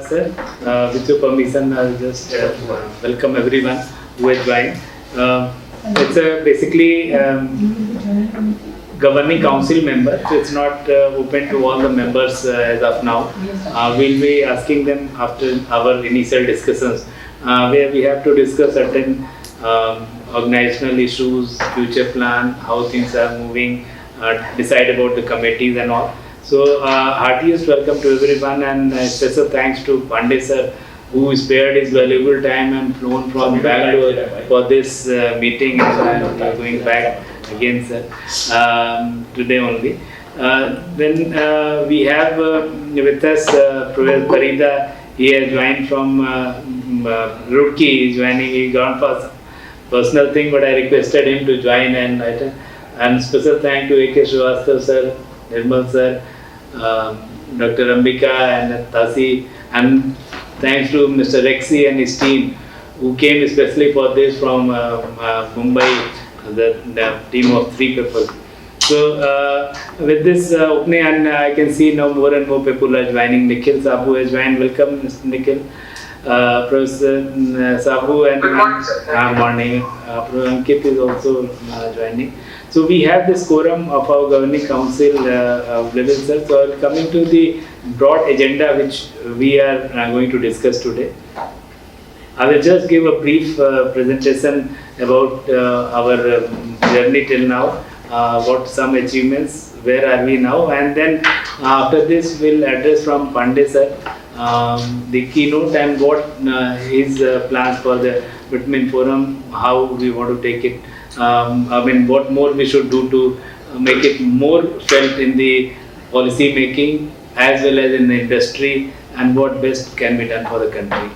sir. With your permission, I'll just welcome everyone who has joined. It's a basically governing council member, so it's not open to all the members as of now. We'll be asking them after our initial discussions, where we have to discuss certain organizational issues, future plan, how things are moving, decide about the committees and all. So heartiest welcome to everyone, and special thanks to Pandey sir, who spared his valuable time and flown from Bangalore for this meeting, and going back again, sir, today only. Then we have with us Professor Farida. He has joined from Roorkee. He is joining. He gone for personal thing, but I requested him to join, and special thank to A.K. Srivastav sir, Nirmal sir, Dr. Ambika and Tasi, and thanks to Mr. Rexy and his team who came especially for this from Mumbai, the team of 3 people. So with this opening, and I can see now more and more people are joining. Nikhil Sabu has joined. Welcome, Mr. Nikhil. Professor Sabu and morning. Ankit is also joining. So we have this quorum of our governing council level, sir. So coming to the broad agenda which we are going to discuss today, I will just give a brief presentation about our journey till now, what some achievements, where are we now, and then after this we'll address from Pandey sir the keynote and what his plans for the Bitumen Forum, how we want to take it. I mean, what more we should do to make it more felt in the policy making as well as in the industry, and what best can be done for the country.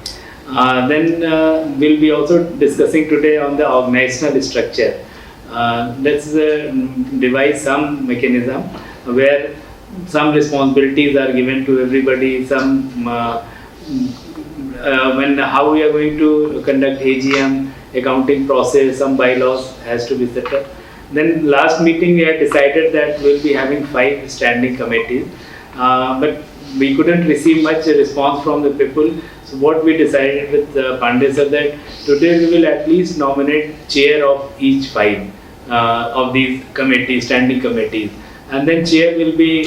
Then we'll be also discussing today on the organizational structure. Let's devise some mechanism where some responsibilities are given to everybody, some how we are going to conduct AGM, accounting process, some bylaws has to be set up. Then last meeting we had decided that we'll be having 5 standing committees, but we couldn't receive much response from the people. So what we decided with Pandey sir, that today we will at least nominate chair of each 5 of these committees, standing committees, and then chair will be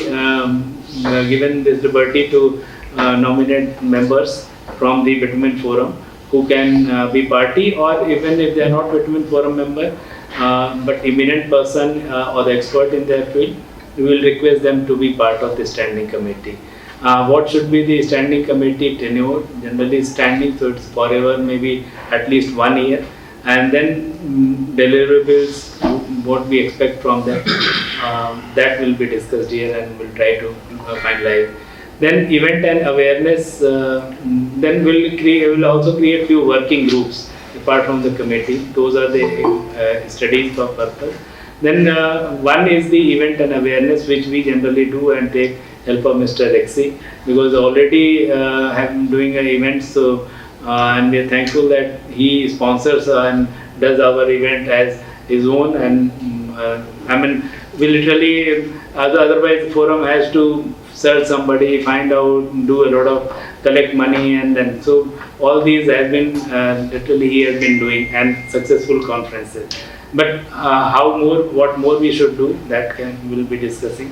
given this liberty to nominate members from the Bitumen Forum who can be party, or even if they are not Bitumen Forum member, but eminent person or the expert in their field, we will request them to be part of the standing committee. What should be the standing committee tenure? Generally standing, so it's forever, maybe at least 1 year, and then deliverables, what we expect from them, that will be discussed here, and we'll try to finalize. Then event and awareness, then we'll also create few working groups apart from the committee. Those are the studies for purpose. Then one is the event and awareness, which we generally do and take help of Mr. Rexy, because already have doing an event, so and we are thankful that he sponsors and does our event as his own, and I mean, we literally, otherwise the forum has to search somebody, find out, do a lot of collect money, and then so all these have been literally he has been doing, and successful conferences. But what more we should do, that we'll be discussing.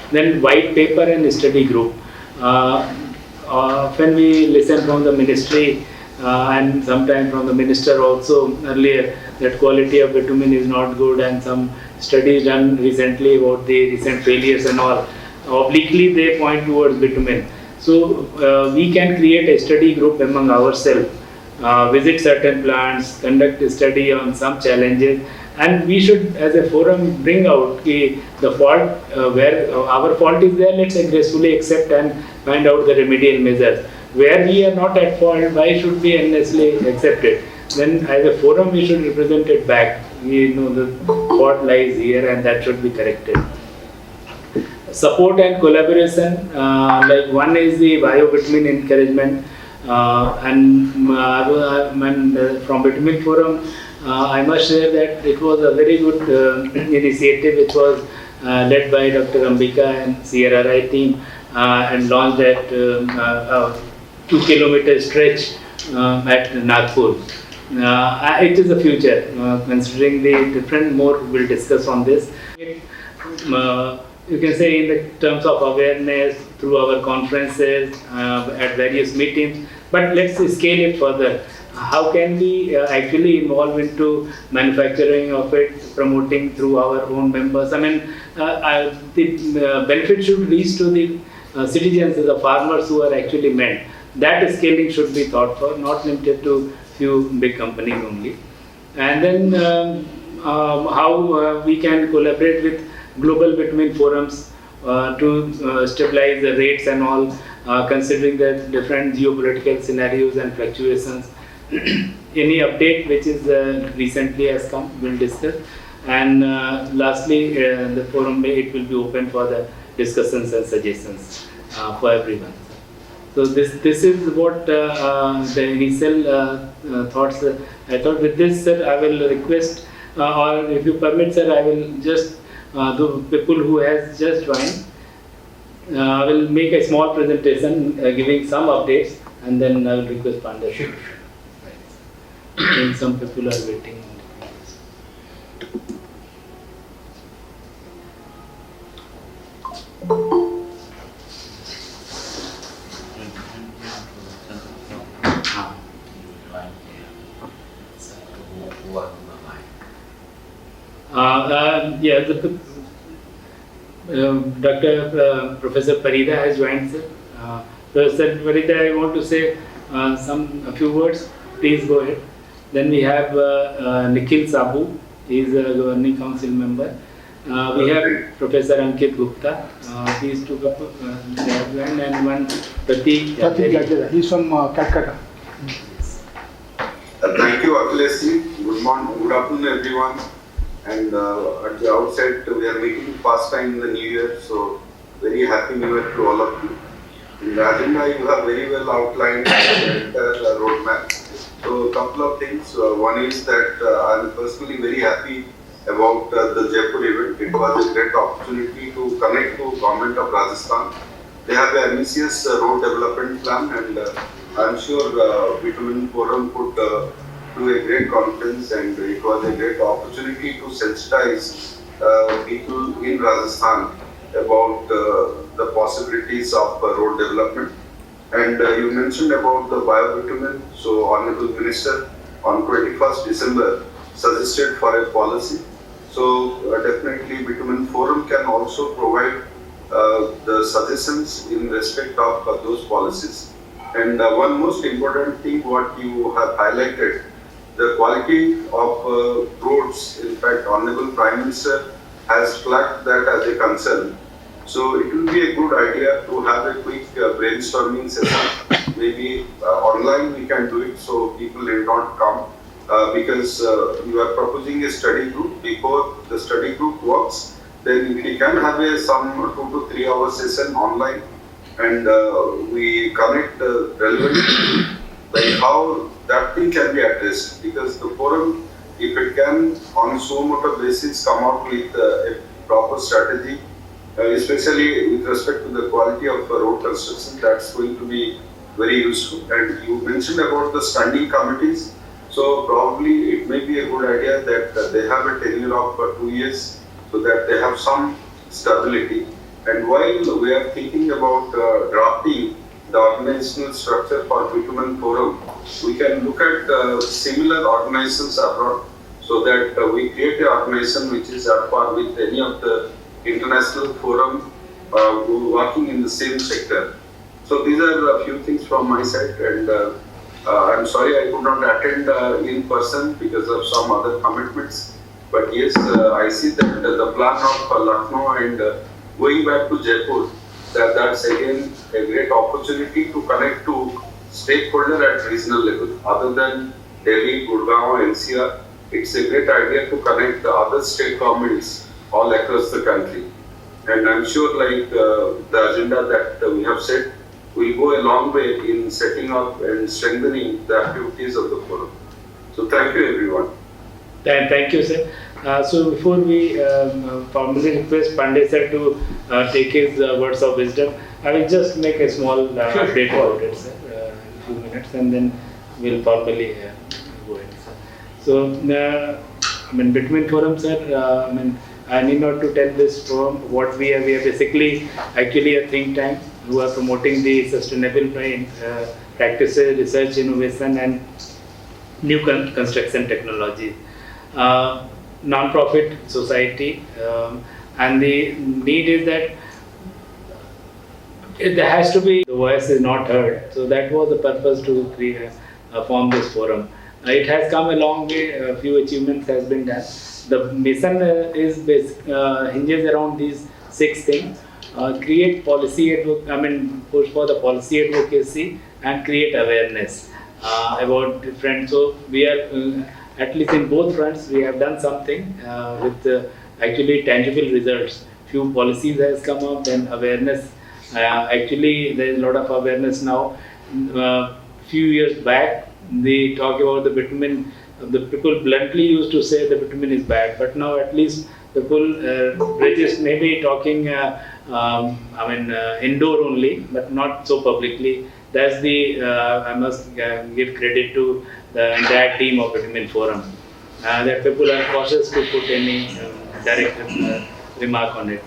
Then white paper and study group. Often we listen from the ministry and sometimes from the minister also earlier that quality of bitumen is not good, and some studies done recently about the recent failures and all. Obliquely they point towards bitumen. So we can create a study group among ourselves, visit certain plants, conduct a study on some challenges, and we should as a forum bring out the fault, where our fault is there, let's gracefully accept and find out the remedial measures. Where we are not at fault, why should we endlessly accept it? Then as a forum we should represent it back. We know the fault lies here and that should be corrected. Support and collaboration, like one is the bio-bitumen encouragement, and from Bitumen Forum, I must say that it was a very good initiative which was led by Dr. Ambika and CRRI team and launched at 2-kilometer stretch at Nagpur. It is the future, considering the different more we'll discuss on this. You can say in the terms of awareness through our conferences, at various meetings, but let's scale it further. How can we actually involve into manufacturing of it, promoting through our own members? I mean, the benefit should reach to the citizens, the farmers who are actually meant. That scaling should be thought for, not limited to few big companies only. And then how we can collaborate with global bitumen forums to stabilize the rates and all, considering the different geopolitical scenarios and fluctuations. Any update which is recently has come, we'll discuss. And lastly, the forum it will be open for the discussions and suggestions for everyone. So this is what the initial thoughts. I thought with this, sir, I will request, or if you permit, sir, I will just the people who has just joined. I will make a small presentation giving some updates, and then I will request Pandey. Sure. And some people are waiting. Yeah, Dr. Professor Parida has joined, sir. Professor Parida, I want to say a few words. Please go ahead. Then we have Nikhil Sabu, he is a governing council member. We have Professor Ankit Gupta, these two they have joined, and one Pratik Jajari. He is from Calcutta. Thank you, Akhilesh. Good morning, good afternoon, everyone. And at the outset, we are making first time in the new year, so very happy new year to all of you. In the agenda, you have very well outlined the entire roadmap. So, a couple of things. One is that I am personally very happy about the Jaipur event. It was a great opportunity to connect to government of Rajasthan. They have an ambitious road development plan, and I am sure Bitumen Forum could do a great conference, and it was a great opportunity to sensitize people in Rajasthan about the possibilities of road development. And you mentioned about the bio-bitumen. So Honorable Minister on 21st December suggested for a policy. So definitely Bitumen Forum can also provide the suggestions in respect of those policies. And one most important thing what you have highlighted, the quality of roads. In fact, Honorable Prime Minister has flagged that as a concern. So it will be a good idea to have a quick brainstorming session. Maybe online we can do it, so people will not come because you are proposing a study group. Before the study group works, then we can have some 2 to 3 hour session online, and we connect relevant like how that thing can be addressed. Because the forum, if it can on so much basis come out with a proper strategy, especially with respect to the quality of road construction, that's going to be very useful. And you mentioned about the standing committees, so probably it may be a good idea that they have a tenure of 2 years, so that they have some stability. And while we are thinking about drafting the organizational structure for Bitumen Forum, we can look at similar organizations abroad, so that we create an organization which is at par with any of the international forum working in the same sector. So these are a few things from my side, and I'm sorry I could not attend in person because of some other commitments. But yes, I see that the plan of Lucknow and going back to Jaipur, that's again a great opportunity to connect to stakeholder at regional level. Other than Delhi, Gurgaon, NCR, it's a great idea to connect the other state governments all across the country. And I'm sure the agenda that we have set will go a long way in setting up and strengthening the activities of the forum. So thank you everyone. Thank you, sir. So before we formally request Pandey sir to take his words of wisdom, I will just make a small update about it, sir. and then we'll formally go ahead. So, Bitumen Forum, sir, I need not to tell this forum what we are. We are basically actually a think tank who are promoting the sustainable practices, research, innovation, and new construction technologies. Non-profit society, and the need is that there has to be the voice is not heard. So that was the purpose to create, form this forum. It has come a long way. A few achievements has been done. The mission hinges around these 6 things: create policy, push for the policy advocacy, and create awareness about different. So we are at least in both fronts we have done something with actually tangible results. Few policies has come up, then awareness. Actually, there is a lot of awareness now. Few years back, they talk about the bitumen. The people bluntly used to say the bitumen is bad, but now at least people register maybe talking. Indoor only, but not so publicly. That's the I must give credit to the entire team of Bitumen Forum. That people are cautious to put any direct remark on it.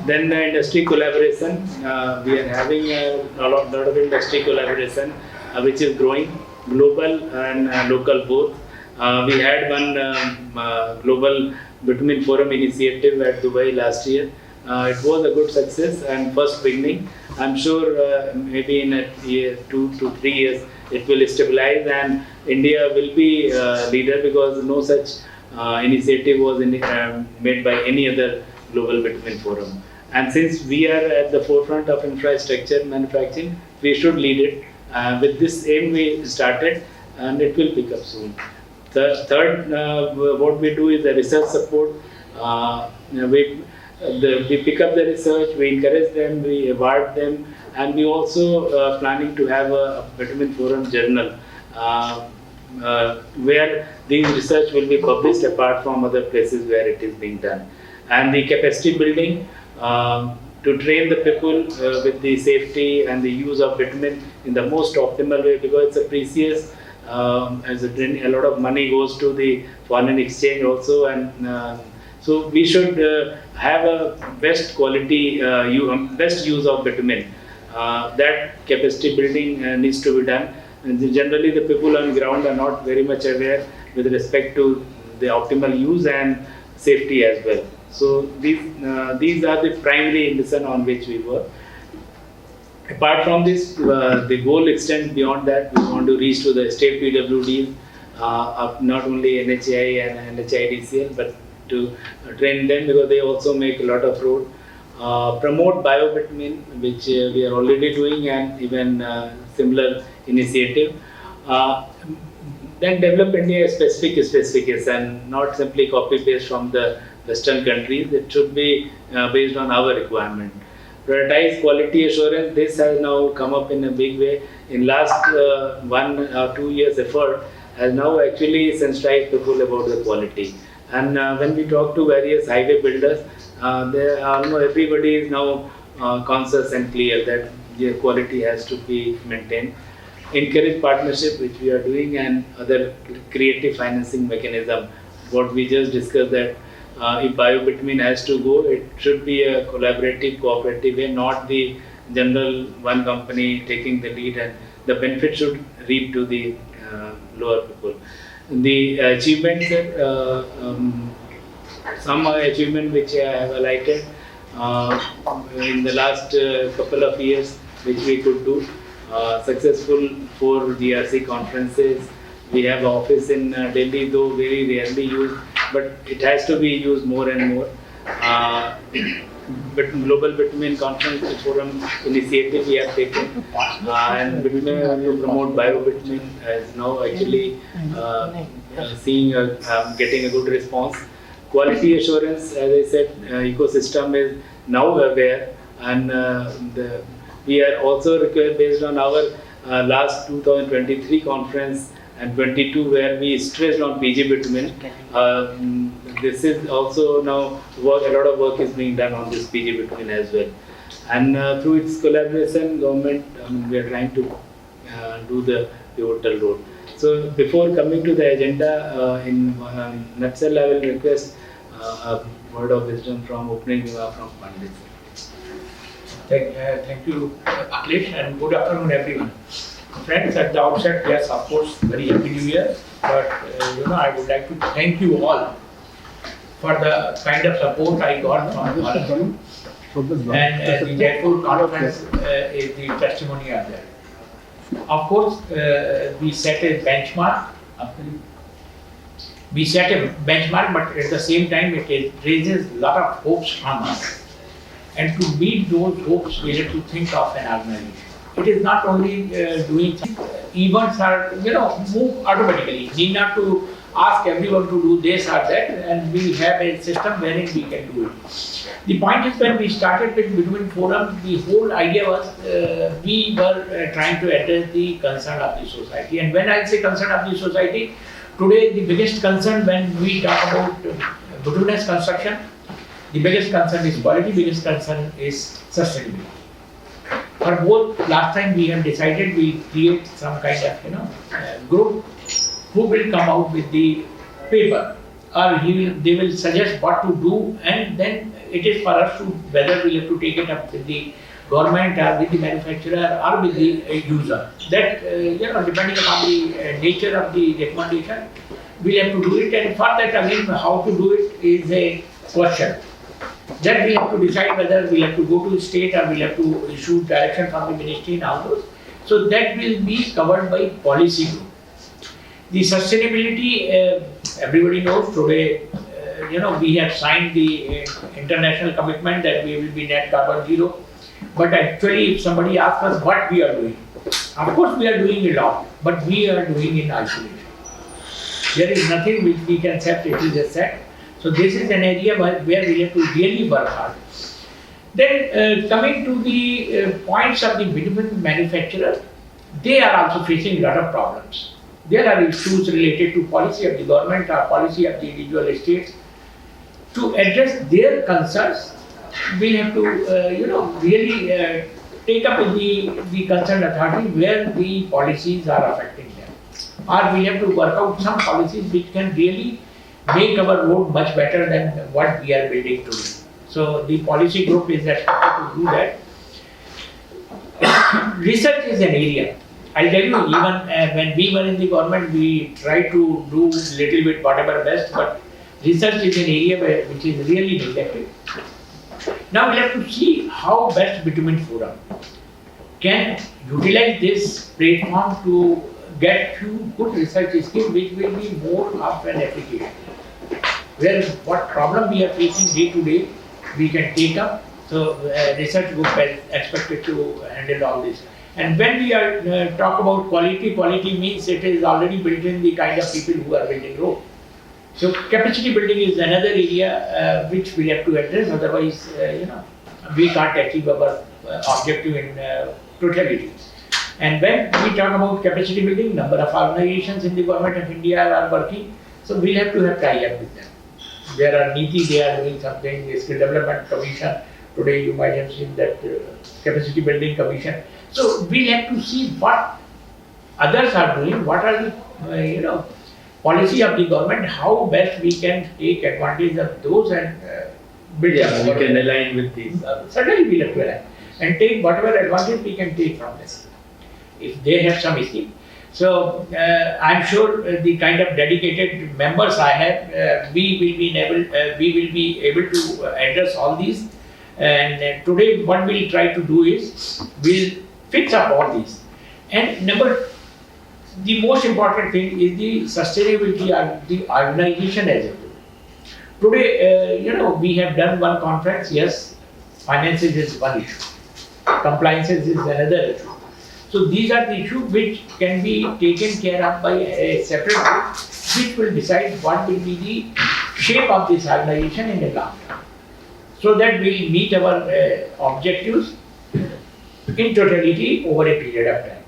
Then the industry collaboration. We are having a lot of industry collaboration, which is growing, global and local both. We had one global Bitumen Forum initiative at Dubai last year. It was a good success and first beginning. I'm sure maybe in a year, 2 to 3 years, it will stabilize and India will be leader, because no such initiative was made by any other global Bitumen Forum. And since we are at the forefront of infrastructure manufacturing, we should lead it. With this aim, we started, and it will pick up soon. Third, what we do is the research support. We pick up the research, we encourage them, we award them, and we also planning to have a Bitumen Forum journal where these research will be published apart from other places where it is being done. And the capacity building to train the people with the safety and the use of bitumen in the most optimal way, because it's a precious, a lot of money goes to the foreign exchange also, and so we should have a best quality, best use of bitumen. That capacity building needs to be done. And generally, the people on ground are not very much aware with respect to the optimal use and safety as well. So these are the primary mission on which we work. Apart from this, the goal extends beyond that. We want to reach to the state PWDs of not only NHI and NHIDCL, but to train them, because they also make a lot of road. Promote bio-bitumen, which we are already doing, and even similar initiative. Then develop India specific specification, not simply copy paste from the Western countries. It should be based on our requirement. Prioritize quality assurance. This has now come up in a big way. In last 1 or 2 years effort has now actually sensitized people about the quality. And when we talk to various highway builders, everybody is now conscious and clear that their quality has to be maintained. Encourage partnership, which we are doing, and other creative financing mechanism. What we just discussed, that if bio-bitumen has to go, it should be a collaborative, cooperative way, not the general one company taking the lead, and the benefit should reap to the lower people. The achievements, some achievement which I have highlighted in the last couple of years, which we could do. Successful 4 GRC conferences. We have office in Delhi, though very rarely used, but it has to be used more and more. But Global Bitumen Conference Forum initiative we have taken, and bitumen to promote bio-bitumen is now actually seeing getting a good response. Quality assurance, as I said, ecosystem is now aware, and we are also required based on our last 2023 conference and 22, where we stressed on PG bitumen. This is also now a lot of work is being done on this PG bitumen as well. And through its collaboration, government, we are trying to do the pivotal role. So before coming to the agenda, in nutshell, I will request a word of wisdom from opening from Pandit. Thank you, Akhilesh, and good afternoon, everyone. Friends, at the outset, yes, of course, very happy New Year. But I would like to thank you all for the kind of support I got from all of you. And the Jaipur conference is the testimony of that. Of course, we set a benchmark. We set a benchmark, but at the same time, it raises a lot of hopes from us. And to meet those hopes, we have to think of an organization. It is not only doing events are move automatically. Need not to ask everyone to do this or that, and we have a system wherein we can do it. The point is, when we started with Bitumen Forum, the whole idea was we were trying to address the concern of the society. And when I say concern of the society, today the biggest concern when we talk about bituminous construction, the biggest concern is quality, biggest concern is sustainability. For both, last time we have decided we create some kind of group who will come out with the paper, or they will suggest what to do, and then it is for us to whether we have to take it up with the government or with the manufacturer or with the user. That depending upon the nature of the recommendation, we have to do it, and for that again how to do it is a question. Then we have to decide whether we have to go to the state or we have to issue direction from the ministry and all those. So that will be covered by policy group. The sustainability, everybody knows today, we have signed the international commitment that we will be net carbon zero. But actually, if somebody asks us what we are doing, of course we are doing a lot, but we are doing in isolation. There is nothing which we can set, it is a set. So this is an area where we have to really work hard. Then coming to the points of the bitumen manufacturer, they are also facing a lot of problems. There are issues related to policy of the government or policy of the individual states. To address their concerns, we have to really take up with the concerned authority where the policies are affecting them. Or we have to work out some policies which can really make our road much better than what we are building today. So the policy group is expected to do that. Research is an area. I'll tell you, even when we were in the government, we tried to do little bit whatever best, but research is an area which is really neglected. Now we have to see how best Bitumen Forum can utilize this platform to get few good research skills which will be more of an application. Where what problem we are facing day to day, we can take up. So research group is expected to handle all this. And when we are talk about quality, quality means it is already built in the kind of people who are building road. So capacity building is another area which we have to address. Otherwise, we can't achieve our objective in totality. And when we talk about capacity building, number of organizations in the government of India are working. So we'll have to have tie-up with them. There are NITI, they are doing something, the Skill Development Commission. Today you might have seen that Capacity Building Commission. So we'll have to see what others are doing, what are the policy of the government, how best we can take advantage of those and build. Yeah, we can align with these. Certainly we'll have to align and take whatever advantage we can take from this. If they have some issue. So I'm sure the kind of dedicated members I have, we will be able to address all these. And today what we'll try to do is we'll fix up all these. And the most important thing is the sustainability of the organization as a whole. Today, we have done one conference. Yes, finances is one issue. Compliances is another issue. So these are the issues which can be taken care of by a separate group, which will decide what will be the shape of this organization in the long term. So that we will meet our objectives in totality over a period of time.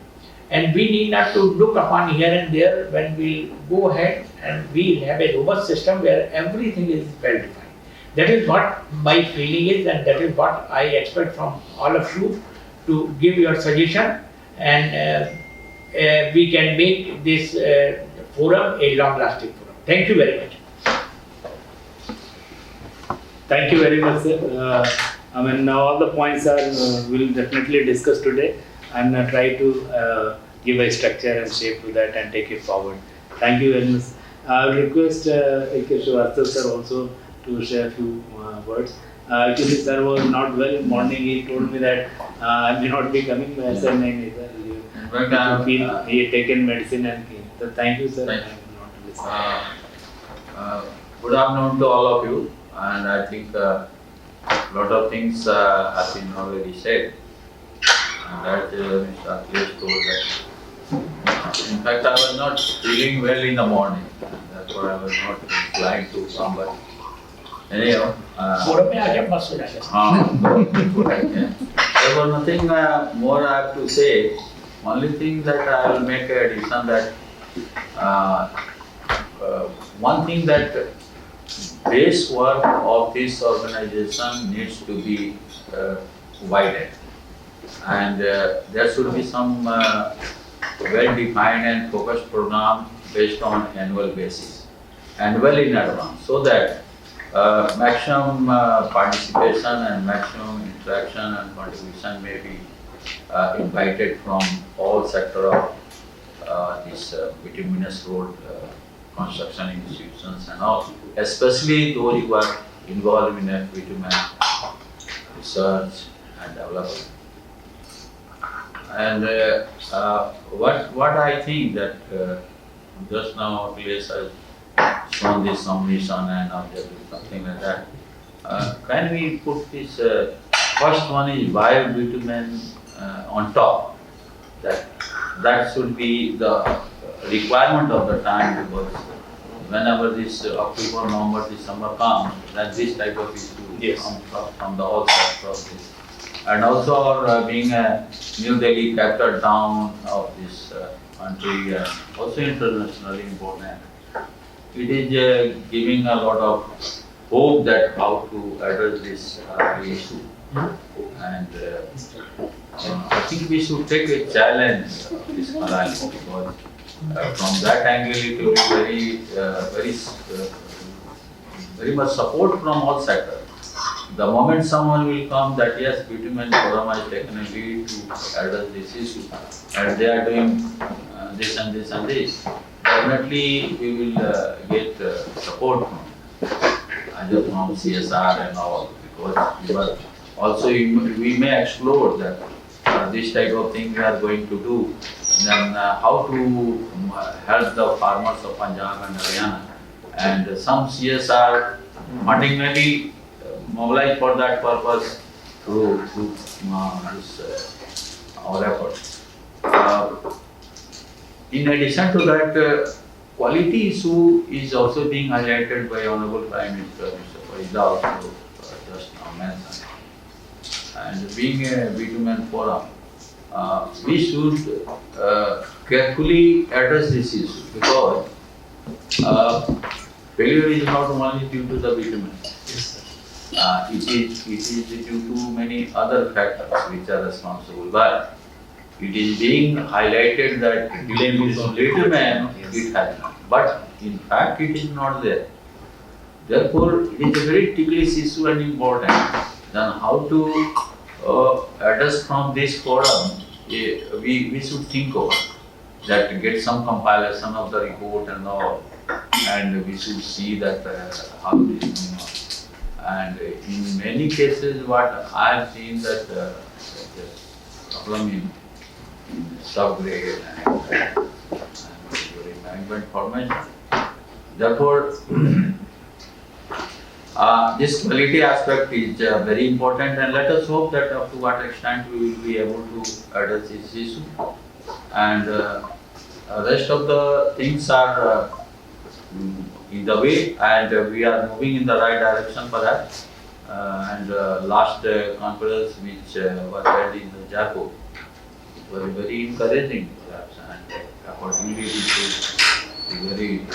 And we need not to look upon here and there when we go ahead and we have a robust system where everything is well defined. That is what my feeling is, and that is what I expect from all of you to give your suggestion. And we can make this forum a long-lasting forum. Thank you very much. Thank you very much, sir. I mean, now all the points are we'll definitely discuss today and try to give a structure and shape to that and take it forward. Thank you very much. I will request A.K. Srivastava sir also to share a few words. Actually, sir was not well. In morning, he told me that I may not be coming. I said, no, sir. He had taken medicine and came. So thank you, sir. Thank you. I will not listen. Good afternoon to all of you, and I think a lot of things have been already said, and that Mr. Akhilesh told that. In fact, I was not feeling well in the morning, and therefore I was not inclined to come, but anyhow. Forum में आके मस्त हो जाएगा. There was nothing more I have to say. Only thing that I will make an addition that one thing that base work of this organization needs to be widened, and there should be some well-defined and focused program based on annual basis and well in advance, so that maximum participation and maximum interaction and contribution may be invited from all sector of this bituminous road construction institutions and all, especially those who are involved in bitumen research and development. And what I think that just now Akhilesh has shown this submission and objective, something like that. Can we put this first one is bio-bitumen on top? That should be the requirement of the time, because whenever this October, November, December comes, then this type of issue comes from the all sector of this. And also our being a New Delhi capital town of this country, also internationally important, it is giving a lot of hope that how to address this issue. And I think we should take a challenge of this Malay, because from that angle it will be very much support from all sectors. The moment someone will come that yes, bitumen forum has taken a lead to address this issue, and they are doing this and this and this, definitely we will get support from either from CSR and all, because also we may explore that this type of thing we are going to do, then how to help the farmers of Punjab and Haryana, and some CSR funding may be mobilized for that purpose through our efforts. In addition to that, quality issue is also being highlighted by Honorable Prime Minister Mr. Faida also just now mentioned. And being a bitumen forum, we should carefully address this issue, because failure is not only due to the bitumen. It is due to many other factors which are responsible, but it is being highlighted that bitumen it has not, but in fact it is not there. Therefore, it is a very ticklish issue and important. Then how to address from this forum, we should think over that, get some compilation of the report and all, and we should see that how it is going on. And in many cases, what I have seen that the problem in subgrade and during management formation. Therefore, this quality aspect is very important, and let us hope that up to what extent we will be able to address this issue. And rest of the things are in the way, and we are moving in the right direction for that. And last conference which was held in Jaipur, it was very encouraging perhaps, and accordingly we should be very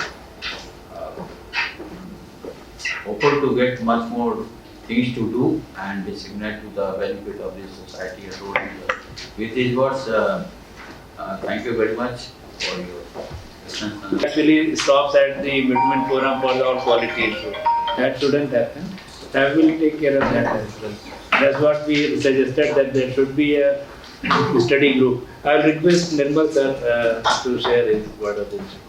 hopeful to get much more things to do and disseminate to the benefit of this society and road. With these words, Thank you very much for your questions. Actually stops at the bitumen forum for our quality issue. That shouldn't happen. That will take care of that as well. That's what we suggested, that there should be a study group. I'll request Nirmal sir to share his word of wisdom.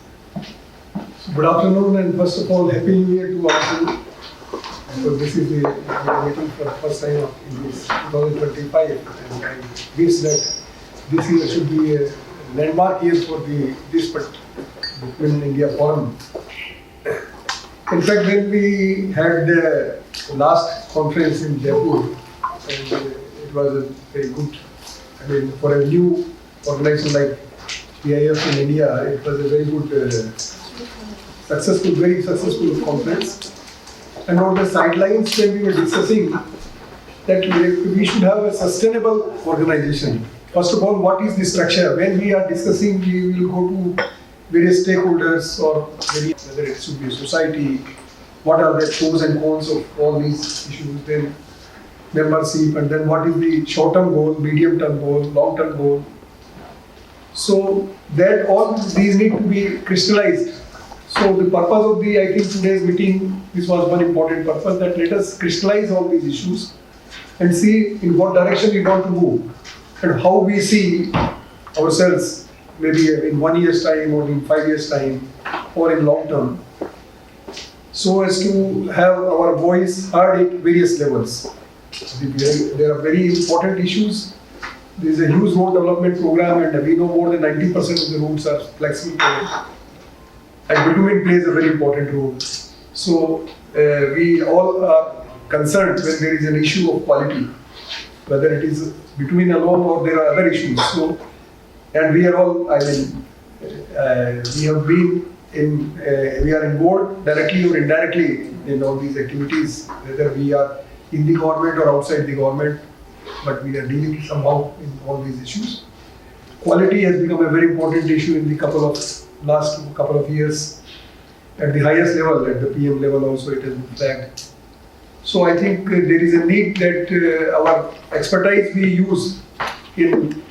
Good afternoon, and first of all, Happy New Year to all of you. So this is we are meeting for the first time in this 2025, and I wish that this year should be a landmark year for this Bitumen India Forum. In fact, when we had the last conference in Jaipur, and it was a very good, I mean, for a new organization like PIF in India, it was a very good, very successful conference. And on the sidelines, when we were discussing that we should have a sustainable organization. First of all, what is the structure? When we are discussing, we will go to various stakeholders, or maybe whether it should be a society, what are the pros and cons of all these issues, then membership, and then what is the short-term goal, medium-term goal, long-term goal. So that all these need to be crystallized. So the purpose of I think today's meeting, this was one important purpose, that let us crystallize all these issues and see in what direction we want to move and how we see ourselves, maybe in 1 year's time or in 5 years' time or in long term, so as to have our voice heard at various levels. There are very important issues. There is a huge road development program, and we know more than 90% of the roads are flexible. And bitumen plays a very important role. So we all are concerned when there is an issue of quality, whether it is bitumen alone or there are other issues. So, and we are all, I mean, we have been in, we are involved directly or indirectly in all these activities, whether we are in the government or outside the government, but we are dealing somehow in all these issues. Quality has become a very important issue in the last couple of years. At the highest level, at the PM level also, it has been flagged. So I think there is a need that our expertise we use in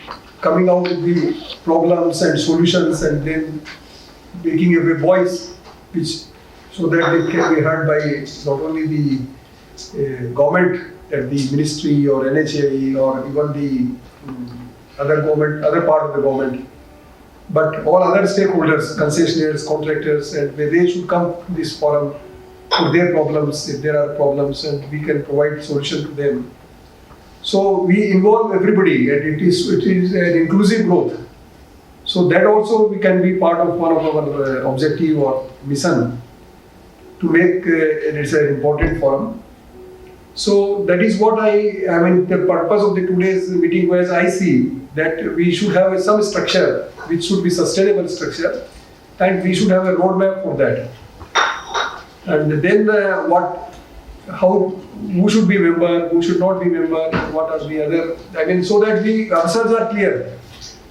coming out with the problems and solutions, and then making a voice which, so that it can be heard by not only the government, at the ministry or NHA or even the other part of the government, but all other stakeholders, concessionaires, contractors, and they should come to this forum for their problems, if there are problems, and we can provide solution to them. So we involve everybody, and it is an inclusive growth. So that also we can be part of one of our objective or mission to make it is an important forum. So that is what I mean, the purpose of today's meeting was, I see that we should have some structure which should be sustainable structure, and we should have a roadmap for that. And then who should be member, who should not be member, what are the other, I mean, so that the answers are clear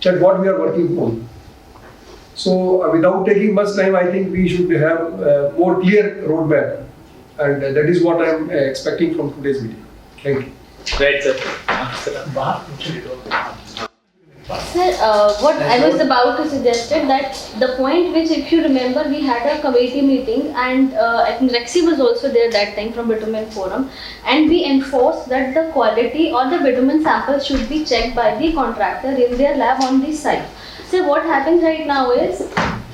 that what we are working on. So without taking much time, I think we should have a more clear roadmap, and that is what I am expecting from today's meeting. Thank you. Right, sir. Sir, what I was about to suggest is that the point which, if you remember, we had a committee meeting, and I think Rexy was also there that time from Bitumen Forum, and we enforced that the quality or the bitumen samples should be checked by the contractor in their lab on the site. So what happens right now is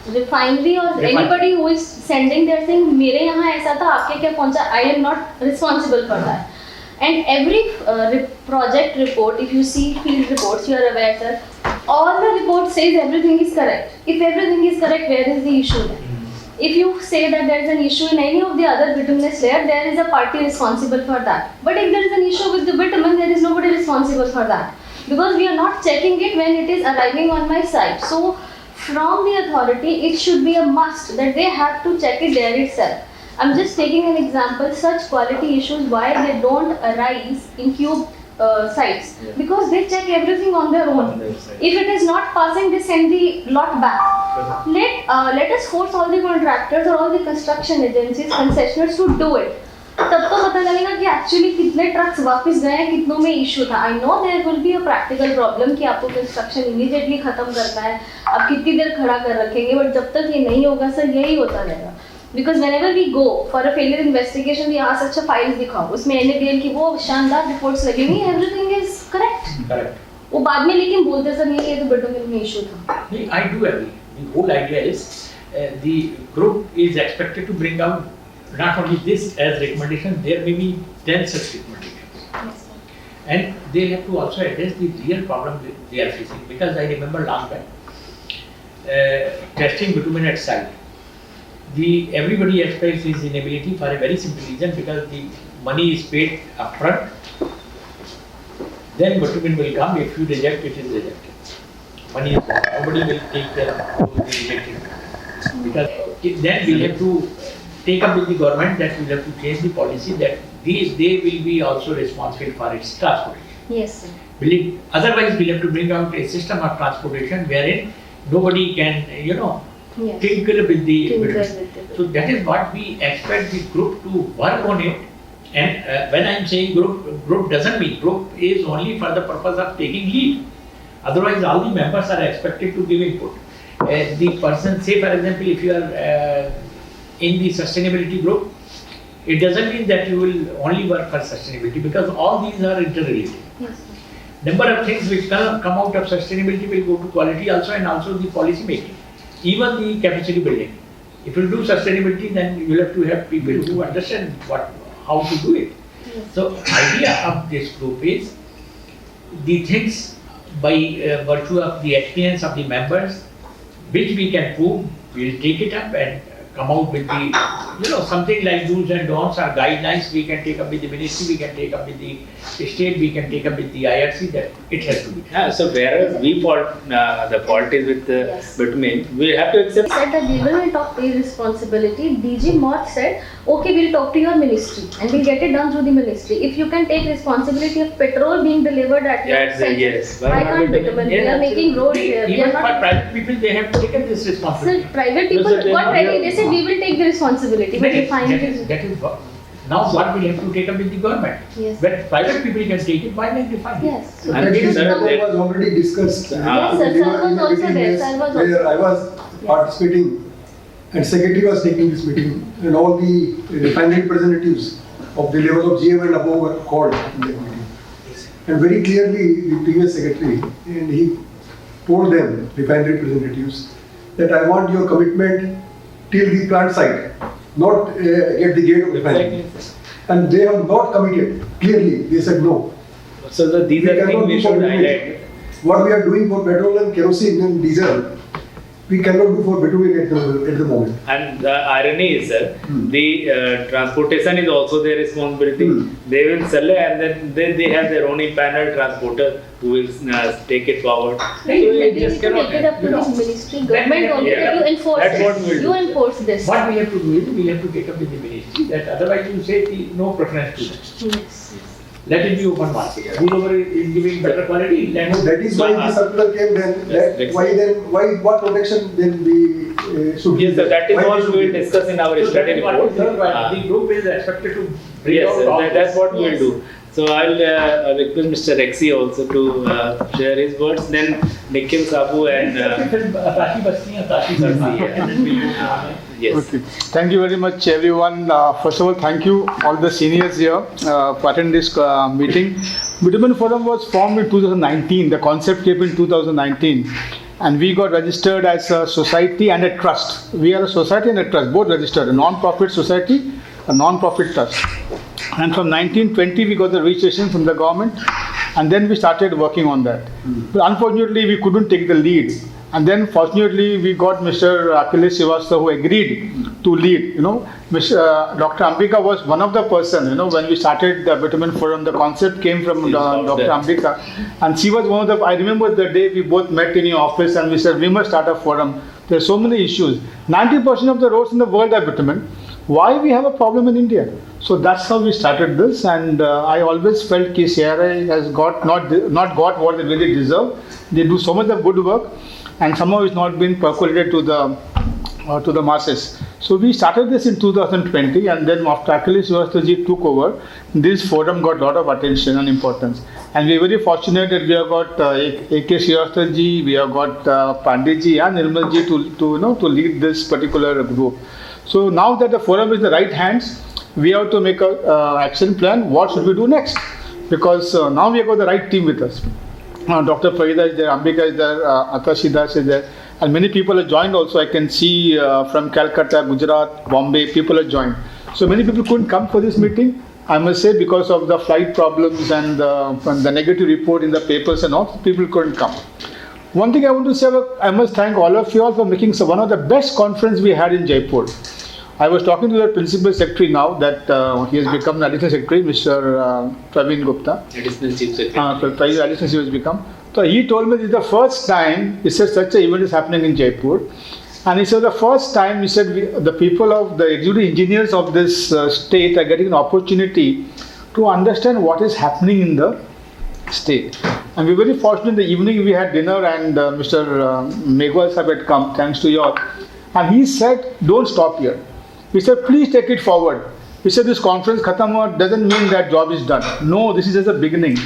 refinery or anybody who is sending their thing, मेरे यहाँ ऐसा था, आपके क्या पहुँचा? I am not responsible for that. And every project report, if you see field reports, you are aware that all the report says everything is correct. If everything is correct, where is the issue then? If you say that there is an issue in any of the other bituminous layer, there is a party responsible for that. But if there is an issue with the bitumen, there is nobody responsible for that. Because we are not checking it when it is arriving on my site. So from the authority, it should be a must that they have to check it there itself. I'm just taking an example, such quality issues, why they don't arise in cube sites, because they check everything on their own. If it is not passing, they send the lot back. Let us force all the contractors or all the construction agencies, concessionaires to do it. तब तो पता लगेगा कि actually कितने trucks वापस गए हैं, कितनों में इशू था. I know there will be a practical problem कि आपको कंस्ट्रक्शन इमीडिएटली खत्म करना है, आप कितनी देर खड़ा कर रखेंगे, बट जब तक ये नहीं होगा सर यही होता रहेगा. Because whenever we go for a failure investigation we ask अच्छा फाइल्स दिखाओ, उसमें NADL की वो शानदार रिपोर्ट्स लगेंगी, एवरीथिंग इज करेक्ट. Correct. वो बाद में लेकिन बोलते सर नहीं ये तो बिटुमेन में इशू था. I do agree. The whole idea is the group is expected to bring out not only this as recommendation, there may be 10 such recommendations. Yes, sir. And they have to also address the real problem they are facing. Because I remember long back, testing bitumen at site. Everybody expressed his inability for a very simple reason, because the money is paid upfront. Then bitumen will come. If you reject, it is rejected. Money is gone. Nobody will take care of the rejected. Because then we have to take up with the government that we have to change the policy that they will be also responsible for its transportation. Yes, sir. Otherwise, we have to bring out a system of transportation wherein nobody can, Yes. tinker with the Tinker bitumen. with the So that is what we expect the group to work on it. And when I am saying group doesn't mean group is only for the purpose of taking lead. Otherwise, all the members are expected to give input. The person, say for example, if you are in the sustainability group, it doesn't mean that you will only work for sustainability, because all these are interrelated. Yes, sir. Number of things which come out of sustainability will go to quality also, and also the policy making, even the capacity building. If you do sustainability, then you will have to have people who understand how to do it. Yes. So idea of this group is the things by virtue of the experience of the members, which we can prove, we will take it up and come out with the, something like do's and don'ts or guidelines we can take up with the ministry, we can take up with the state, we can take up with the IRC, that it has to be. Yeah, so whereas we fault, the fault is with the Yes. bitumen, we have to accept. Said that we will talk responsibility. DG Mott said, okay, we'll talk to your ministry and we'll get it done through the ministry. If you can take responsibility of petrol being delivered at your Yes, center, yes. why can't bitumen? We are making roads here. We Even are for not. private people, they have taken this Sir, responsibility. private No, people sir, they got are ready. not- They said we will take the responsibility. But That is what, now what we have to take up with the government. Yes. When private people can take it, why not define it? Yes. So And That this is is sir, the- what was already discussed. Yes, sir. We Sir were was in the also meeting, there. yes, Sir was where also I was participating, and secretary was taking this meeting, and all the refinery representatives of the level of GM and above were called in that meeting. And very clearly, the previous secretary, and he told them, refinery representatives, that I want your commitment till the plant site, not at the gate of refinery. And they have not committed. Clearly, they said no. So these We are cannot things we do for should bitumen. highlight. What we are doing for petrol and kerosene and diesel, we cannot do for bitumen at the moment. And the irony is, sir, the transportation is also their responsibility. They will sell it, and then they have their own impaneled transporter who will take it forward. So Maybe it we just need to cannot. take it up to the ministry, government only, Yeah. that you enforce That's what this. we'll You do. enforce this. What we have to do is, we have to take up with the ministry, that otherwise you say no preference to them. Yes. Let it be open market. Whoever is giving better quality, then That is why the circular came then. Yes, What protection then we should Yes, sir, that is why what should we will discuss in our So that study is what report. is done, but the group is expected to bring Yes, out sir, all that's this. what we will Yes. do. So I'll request Mr. Rexy also to share his words. Then Nikhil Sabu and Tashi Basti and Tashi Sarsi, and then we'll move on. yes. Okay. Thank you very much, everyone. First of all, thank you all the seniors here for attending this meeting. Bitumen Forum was formed in 2019. The concept came in 2019, and we got registered as a society and a trust. We are a society and a trust, both registered. A non-profit society, a non-profit trust. And from 1920, we got the registration from the government, and then we started working on that. But unfortunately, we couldn't take the lead. And then fortunately, we got Mr. Akhilesh Srivastava who agreed to lead. Dr. Ambika was one of the person, when we started the Bitumen Forum, the concept came from Dr. Ambika. And she was one of the, I remember the day we both met in your office and we said, we must start a forum. There are so many issues. 90% of the roads in the world are bitumen. Why we have a problem in India? So that's how we started this, and I always felt that CRI has not got what they really deserve. They do so much of good work, and somehow it's not been percolated to the masses. So we started this in 2020, and then after Akhilesh Srivastava took over, this forum got a lot of attention and importance. And we are very fortunate that we have got A.K. Srivastava, we have got Pandey and Nirmal to lead this particular group. So now that the forum is in the right hands, we have to make a action plan. What should we do next? Because now we have got the right team with us. Dr. Farida is there, Ambika is there, Atashi Das is there, and many people have joined also. I can see from Calcutta, Gujarat, Bombay, people have joined. So many people couldn't come for this meeting, I must say, because of the flight problems and the negative report in the papers and all, people couldn't come. One thing I want to say, I must thank all of you all for making one of the best conference we had in Jaipur. I was talking to the principal secretary now that he has become an additional secretary, Mr. Praveen Gupta. Additional chief secretary. Additional chief has become. So he told me this is the first time, he said, such an event is happening in Jaipur. And he said the first time, he said, the people of the executive engineers of this state are getting an opportunity to understand what is happening in the state. And we were very fortunate in the evening we had dinner and Mr. Meghwal Sahib had come, thanks to you all. And he said, don't stop here. He said, please take it forward. He said, this conference khatam hua doesn't mean that job is done. No, this is just a beginning.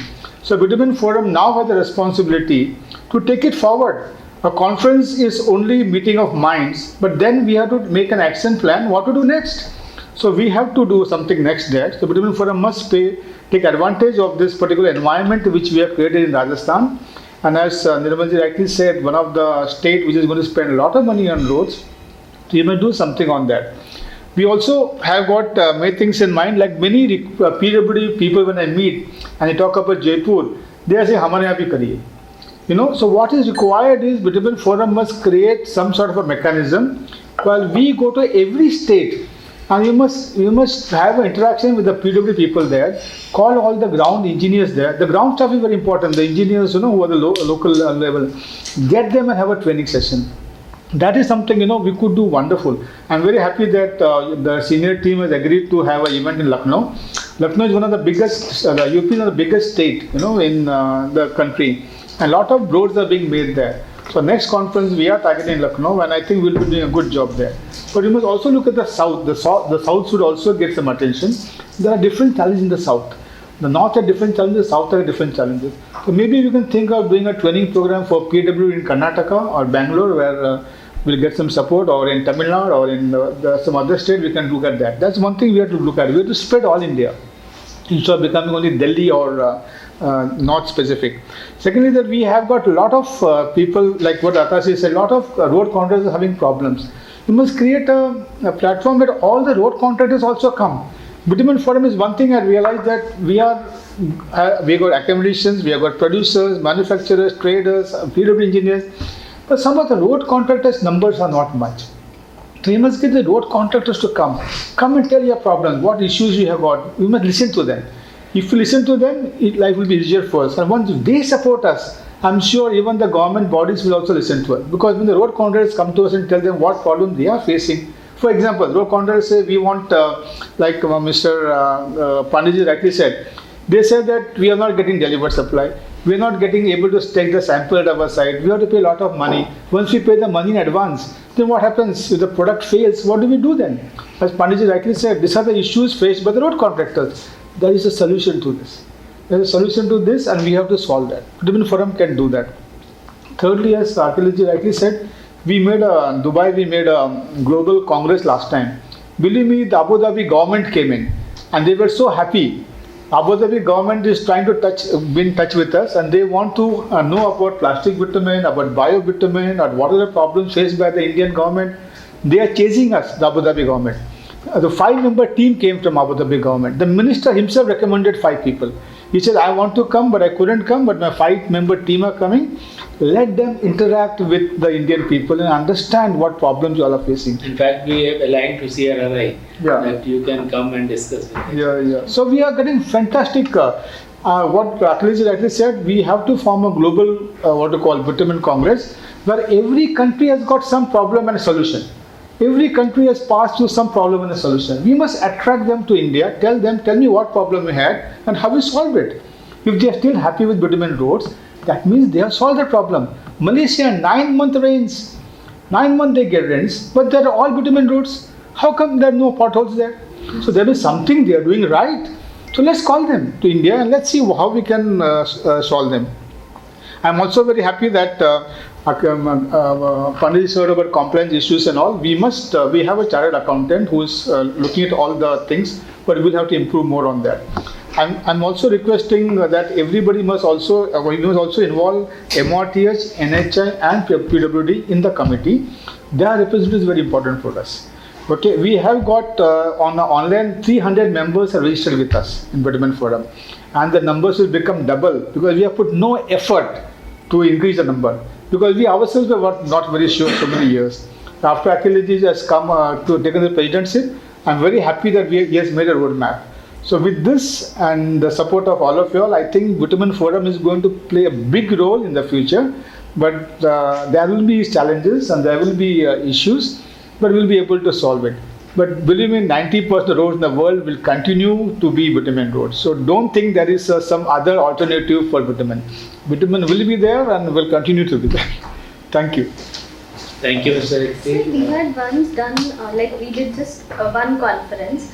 So Bitumen Forum now has the responsibility to take it forward. A conference is only meeting of minds, but then we have to make an action plan, what to do next. So we have to do something next there. So Bitumen Forum must take advantage of this particular environment which we have created in Rajasthan. And as Nirmalji rightly said, one of the state which is going to spend a lot of money on roads, so you may do something on that. We also have got many things in mind, like many PWD people when I meet and I talk about Jaipur, they say, "Hamare yahan bhi kariye." You know, so what is required is Bitumen Forum must create some sort of a mechanism while we go to every state, and you must have an interaction with the PWD people there, call all the ground engineers there. The ground staff is very important, the engineers, who are the local level, get them and have a training session. That is something, we could do wonderful. I'm very happy that the senior team has agreed to have an event in Lucknow. Lucknow is one of the biggest, the UP is one of the biggest state, in the country. And a lot of roads are being made there. So next conference we are targeting Lucknow, and I think we'll be doing a good job there. But you must also look at the south. The south should also get some attention. There are different challenges in the south. The north have different challenges, the south have different challenges. So maybe we can think of doing a training program for PW in Karnataka or Bangalore, where we'll get some support, or in Tamil Nadu, or in some other state, we can look at that. That's one thing we have to look at. We have to spread all India instead of becoming only Delhi or not specific. Secondly, that we have got a lot of people, like what Atashi said, a lot of road contractors are having problems. You must create a platform where all the road contractors also come. Bitumen Forum is one thing I realized, that we got academicians, we have got producers, manufacturers, traders, PW engineers, but some of the road contractors' numbers are not much. So you must get the road contractors to come and tell your problems, what issues you have got. You must listen to them. If you listen to them, life will be easier for us. And once they support us, I'm sure even the government bodies will also listen to us. Because when the road contractors come to us and tell them what problem they are facing, for example, road contractors say, we want, like Mr. Pandey rightly said, they say that we are not getting delivered supply. We are not getting able to take the sample at our site. We have to pay a lot of money. Once we pay the money in advance, then what happens? If the product fails, what do we do then? As Pandey rightly said, these are the issues faced by the road contractors. There is a solution to this. There is a solution to this, and we have to solve that. Bitumen Forum can do that. Thirdly, as Akhilesh rightly said, we made a global congress last time. Believe me, the Abu Dhabi government came in, and they were so happy. Abu Dhabi government is trying to be in touch with us, and they want to know about plastic bitumen, about bio-bitumen, or what are the problems faced by the Indian government. They are chasing us, the Abu Dhabi government. The 5-member team came from Abu Dhabi government. The minister himself recommended 5 people. He said, I want to come, but I couldn't come, but my 5-member team are coming. Let them interact with the Indian people and understand what problems you all are facing. In fact, we have aligned to CRRI that you can come and discuss with them. Yeah. So we are getting fantastic. What Akhilesh rightly said, we have to form a global, Bitumen Congress, where every country has got some problem and a solution. Every country has passed through some problem and a solution. We must attract them to India, tell me what problem we had and how we solved it. If they are still happy with bitumen roads, that means they have solved the problem. Malaysia, 9-month rains. 9 months they get rains, but they are all bitumen roads. How come there are no potholes there? So there is something they are doing right. So let's call them to India and let's see how we can solve them. I'm also very happy that Pandit said about compliance issues and all. We have a chartered accountant who is looking at all the things, but we'll have to improve more on that. I'm also requesting that everybody must also involve MRTH, NHI and PWD in the committee. Their representation is very important for us. Okay, we have got on online 300 members are registered with us in Bitumen Forum, and the numbers will become double because we have put no effort to increase the number because we ourselves were not very sure so many years. After Akhilesh has come to take the presidency, I'm very happy that he has made a roadmap. So with this and the support of all of you all, I think Bitumen Forum is going to play a big role in the future. But there will be challenges and there will be issues, but we'll be able to solve it. But believe me, 90% of the roads in the world will continue to be bitumen roads. So don't think there is some other alternative for bitumen. Bitumen will be there and will continue to be there. Thank you. Thank you, Mr. So Rexy. we had once done, we did just one conference.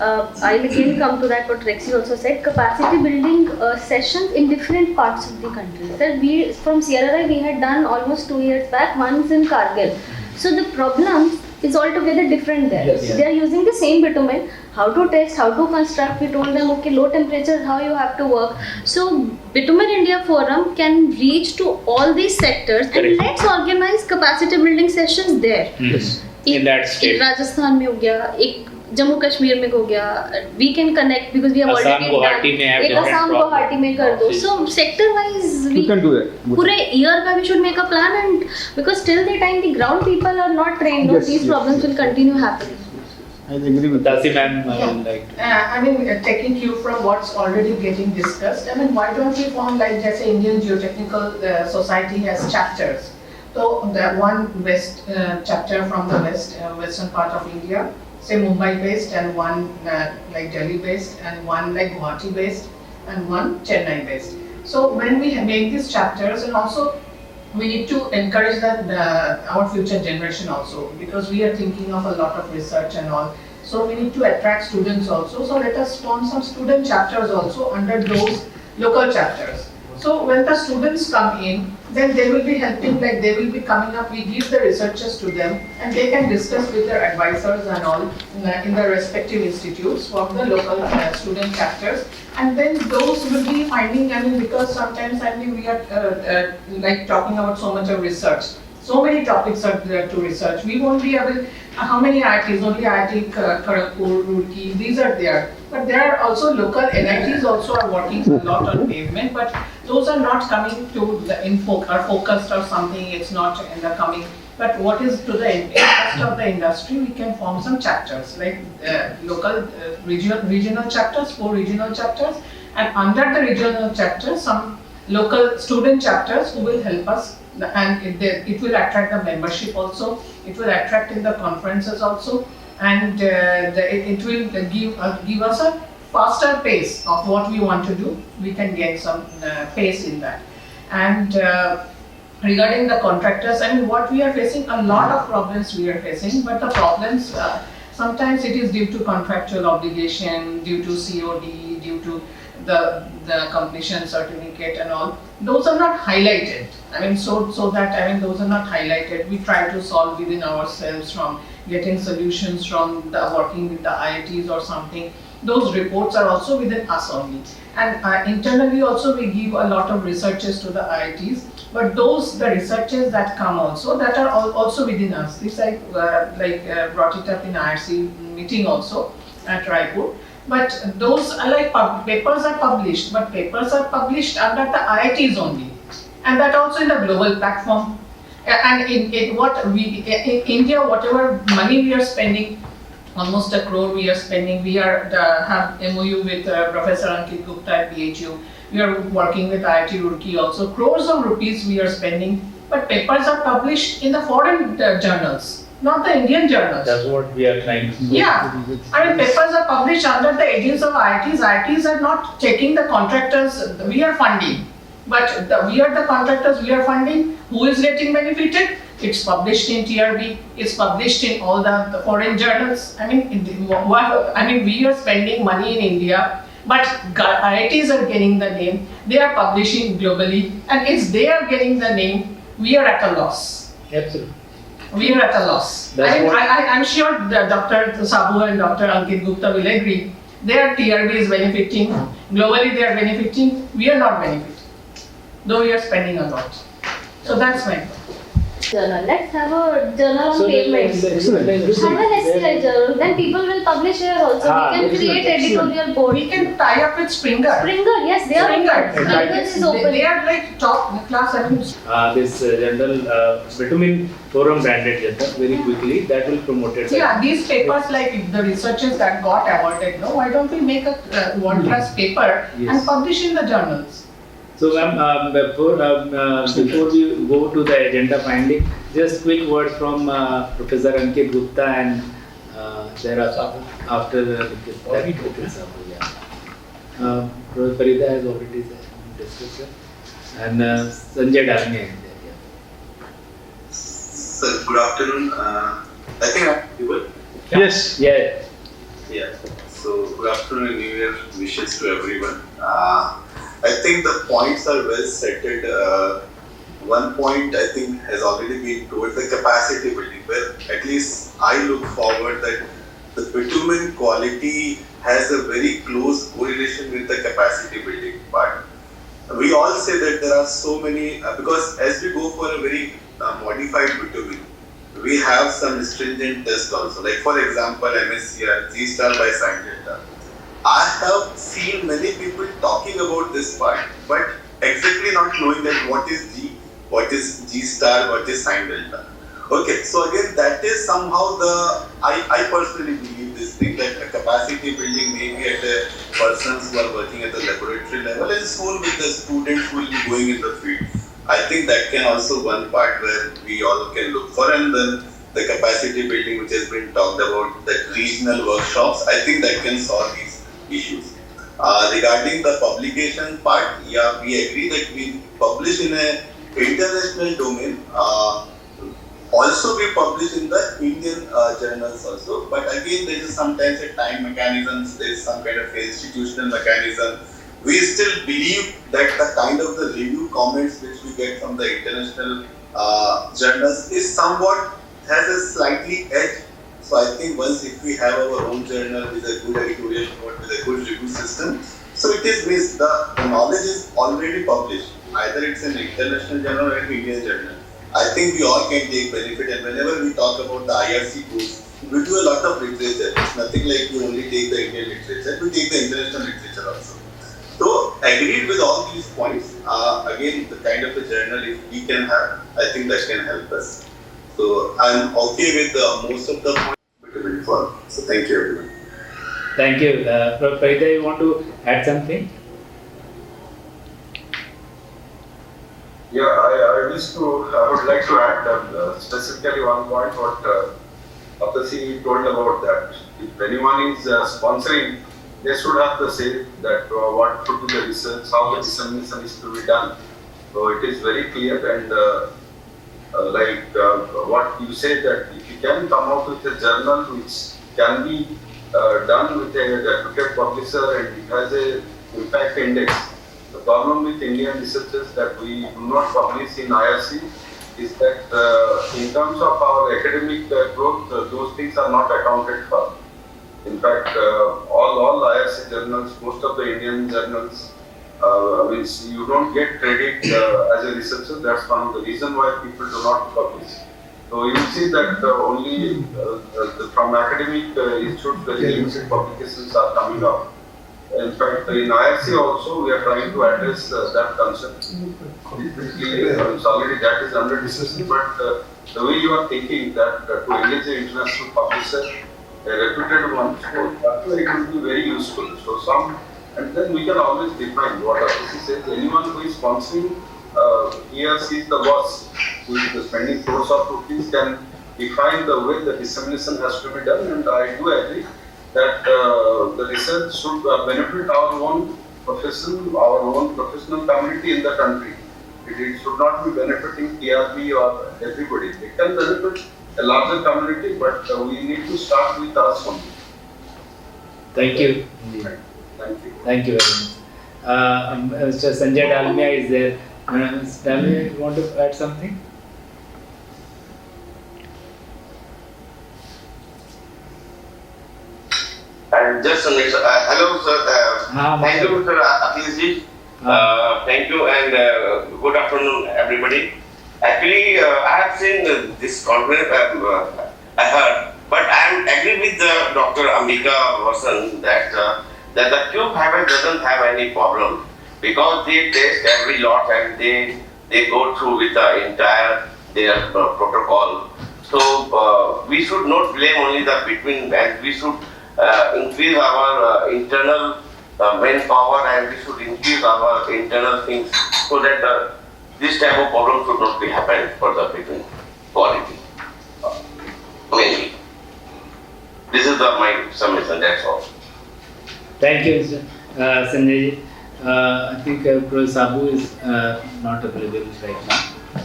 I'll again come to that what Rexy also said, capacity building sessions in different parts of the country. Sir, we from CRRI we had done almost 2 years back, once in Kargil. So the problem is altogether different there. Yes. They are using the same bitumen, how to test, how to construct. We told them, okay, low temperature, how you have to work. So Bitumen India Forum can reach to all these sectors and Correct. let's organize capacity building sessions there. Yes. In that state. एक राजस्थान में हो गया, एक जम्मू कश्मीर में हो गया. We can connect because we have Assam, already Guwahati done. में have एक different असम problems. गुवाहाटी में कर दो. So sector wise You can do that. पूरे year का we should make a plan, and because till the time the ground people are not trained, Yes, these yes, problems will continue happening. I agree with that. Dasi ma'am, I would like to. Taking cue from what's already getting discussed, why don't we form like just Indian Geotechnical Society has chapters. So the one west chapter from the western part of India, say Mumbai based, and one like Delhi based, and one like Guwahati based, and one Chennai based. So when we make these chapters, and also we need to encourage that our future generation also, because we are thinking of a lot of research and all. So we need to attract students also. So let us form some student chapters also under those local chapters. So when the students come in, then they will be helping, like they will be coming up, we give the researchers to them and they can discuss with their advisors and all in the respective institutes for the local student chapters. And then those will be finding, because sometimes we are like talking about so much of research. So many topics are there to research. We won't be able, how many IITs? Only IIT Kharagpur, Roorkee, these are there. But there are also local NITs also are working a lot on pavement, but those are not coming to the are focused or something, it's not in the coming. But what is to the interest of the industry, we can form some chapters, like local regional chapters, 4 regional chapters, and under the regional chapters, some local student chapters who will help us, and it will attract the membership also, it will attract in the conferences also, and it will give us a faster pace of what we want to do. We can get some pace in that. And regarding the contractors, what we are facing, a lot of problems we are facing, but the problems, sometimes it is due to contractual obligation, due to COD, due to the completion certificate and all. Those are not highlighted. Those are not highlighted. We try to solve within ourselves from getting solutions from working with the IITs or something. Those reports are also within us only. And internally also we give a lot of researches to the IITs, but the researches that come also, that are also within us. This I brought it up in IRC meeting also at Raipur. But those are like papers are published, but papers are published under the IITs only. And that also in the global platform. And in India, whatever money we are spending, almost 1 crore we are spending. We have MOU with Professor Ankit Gupta at BHU. We are working with IIT Roorkee also. Crores of rupees we are spending, but papers are published in the foreign journals, not the Indian journals. That's what we are trying to do. Yeah, papers are published under the aegis of IITs. IITs are not taking the contractors we are funding, but we are the contractors we are funding. Who is getting benefited? it's published in TRB, it's published in all the foreign journals. I mean, we are spending money in India, but IITs are getting the name, they are publishing globally, and if they are getting the name, we are at a loss. Absolutely. We are at a loss. That's I'm sure that Dr. Sabu and Dr. Ankit Gupta will agree. Their TRB is benefiting, globally they are benefiting, we are not benefiting, though we are spending a lot. So that's my point. Journal. Let's have a journal on pavement. Have a HCI journal. Then people will publish here also. We can create editorial board. We can tie up with Springer. Springer, yes, they are open. Springer is open. They are like top class. This journal, Bitumen Forum branded journal, very quickly, that will promote it. Yeah, these papers like the researchers that got awarded, no, why don't we make a world class paper and publish in the journals? So ma'am, before we go to the agenda finding, just quick word from Professor Ankit Gupta and thereafter after that Professor Sabu, yeah. Professor Farida has already discussed it, and Sanjay Dalmia is there. Yeah. Sir, good afternoon. I think I'm able. Yes. Yeah. Yeah. So good afternoon and New Year wishes to everyone. I think the points are well settled. One point I think has already been told, the capacity building, where at least I look forward that the bitumen quality has a very close correlation with the capacity building part. We all say that there are so many, because as we go for a very modified bitumen, we have some stringent tests also. Like for example, MSCR, G-star by sine delta. I have seen many people talking about this part, but exactly not knowing that what is G, what is G star, what is sine delta. Okay, so again, that is somehow I personally believe this thing, that a capacity building may be at the persons who are working at the laboratory level and soon with the students who will be going in the field. I think that can also one part where we all can look for, and then the capacity building which has been talked about, that regional workshops, I think that can solve these issues. Regarding the publication part, yeah, we agree that we publish in an international domain. Also, we publish in the Indian journals also. But again, there is sometimes a time mechanism. There is some kind of institutional mechanism. We still believe that the kind of the review comments which we get from the international journals is somewhat has a slightly edge. So I think once if we have our own journal with a good editorial note, with a good review system, so it is based, the knowledge is already published. Either it's an international journal or an Indian journal. I think we all can take benefit, and whenever we talk about the IRC course, we do a lot of literature. It's nothing like we only take the Indian literature, we take the international literature also. So agreed with all these points, again the kind of a journal if we can have, I think that can help us. So I'm okay with most of the points. So thank you everyone. Thank you. Professor Farida, you want to add something? Yeah, I would like to add specifically one point what Apasi told about that. If anyone is sponsoring, they should have to say that what to do the research, how the dissemination is to be done. So it is very clear, and what you say, that if you can come out with a journal which can be done with a reputed publisher and it has a impact index. The problem with Indian researchers that we do not publish in IRC is that in terms of our academic growth, those things are not accounted for. In fact, all IRC journals, most of the Indian journals, which you don't get credit as a researcher, that's one of the reasons why people do not publish. So you see that only from academic institutes, very limited publications are coming out. In fact, in IRC also, we are trying to address that concept. It's already that is under discussion, but the way you are thinking that to engage an international publisher, a reputed one, so that way it will be very useful. So and then we can always define what RPC says. Anyone who is sponsoring, he or she is the boss, who is spending crores of rupees, can define the way the dissemination has to be done, and I do agree that the research should benefit our own profession, our own professional community in the country. It should not be benefiting TRP or everybody. It can benefit a larger community, but we need to start with us only. Thank you. Thank you. Thank you very much. Mr. Sanjay Dalmia is there. Mr. Dalmia, you want to add something? And just hello sir, thank you Mr. Akhilji, thank you and good afternoon everybody. Actually I have seen this conference, I heard, but I am agree with Dr. Ambika Vasan that the tube fiber doesn't have any problem because they test every lot and they go through with the entire their protocol. So we should not blame only the bitumen and we should increase our internal manpower and we should increase our internal things so that this type of problem should not be happen for the bitumen quality. Mainly. This is my submission, that's all. Thank you, Mr. Sanjay. I think Professor Sabu is not available right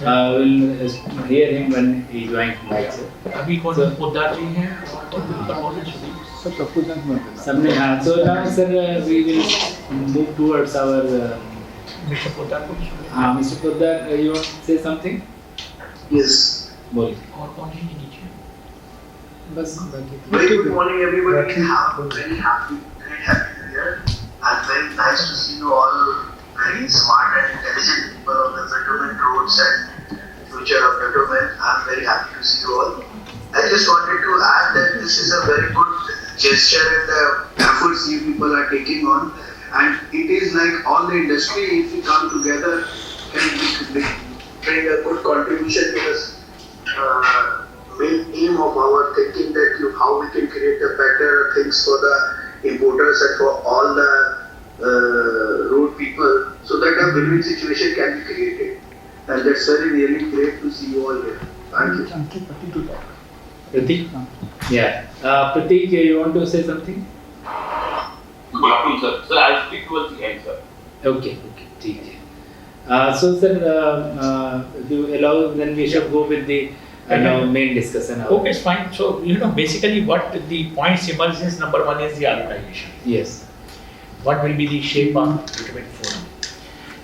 now. We'll hear him when he joins back, sir. अभी कौन पोद्दार जी हैं सबने हाँ. So now, sir, we will move towards our. Mister Poddar को हाँ, Mr. Poddar, you want to say something? Yes. बोलिए. और कौन है नीचे बस बाकी. Very good morning, everybody. Very happy New Year. And very nice to see you all very smart and intelligent people on the bitumen roads and future of bitumen. I'm very happy to see you all. I just wanted to add that this is a very good gesture and the efforts you people are taking on. And it is like all the industry, if we come together, can bring a good contribution to this main aim of our thinking that how we can create the better things for the importers and for all the road people so that a win-win situation can be created. And that's very really great to see you all here. Thank you. Pratik? Yeah. Pratik, you want to say something? Good afternoon sir. Sir, I'll speak towards the end sir. Okay, ठीक है. So sir, if you allow, then we should go with the main discussion. Okay, it's fine. So, basically what the points emerges, number one is the organization. Yes. What will be the shape of bitumen forum?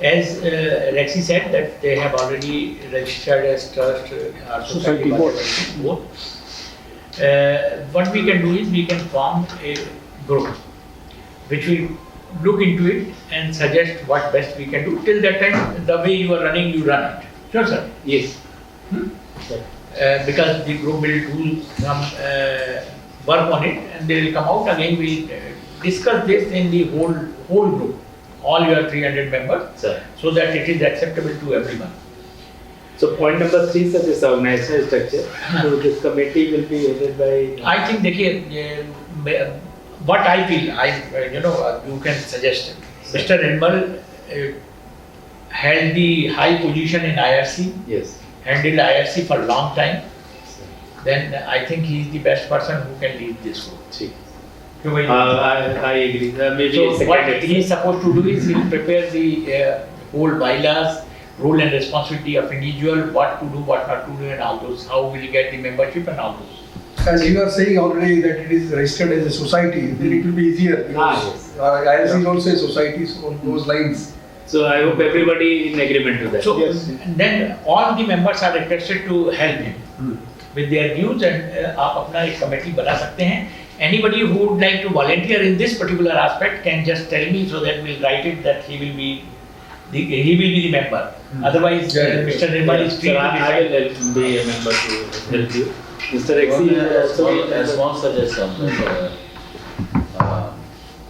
As Rexy said that they have already registered as trust or society board. What we can do is we can form a group which will look into it and suggest what best we can do. Till that time, the way you are running, you run it. Sure, sir? Yes. Because the group will do some work on it and they will come out again. We discuss this in the whole group, all your 300 members, Sir. so that it is acceptable to everyone. So point number 3, sir, is organizational structure. So this committee will be headed by. I think, देखिए, what I feel, you can suggest. Mr. Nirmal held the high position in IRC. Yes. Handled IRC for a long time. Then I think he is the best person who can lead this group. I agree. Maybe So what he is supposed to do is he will prepare the whole bylaws, role and responsibility of individual, what to do, what not to do, and all those. How will you get the membership and all those. As you are saying already that it is registered as a society, then it will be easier because yes. IRC is also a society, so on those lines. So I hope everybody in agreement to that. So Yes. then all the members are requested to help him with their views and आप अपना एक committee बना सकते हैं. Anybody who would like to volunteer in this particular aspect can just tell me so that we'll write it that he will be the member. Otherwise, Mr. Nirmal is free Sir, to I decide. will be a member to help you. Mr. Rexy is also As one suggestion,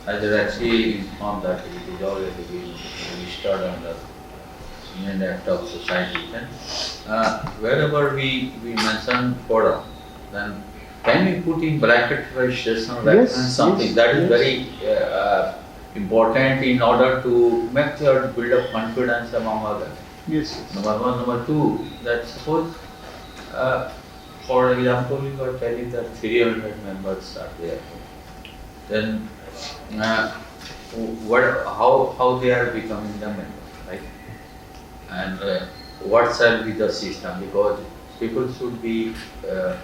as Rexy informed that it is already been registered under Union Act of Society, then wherever we mention forum, then can we put in bracket registration reference something that is very important in order to make sure build up confidence among others. Yes. Number one, number two, that suppose, for example, you are telling that 300 members are there. Then, how they are becoming the members, right? and what shall be the system, because people should be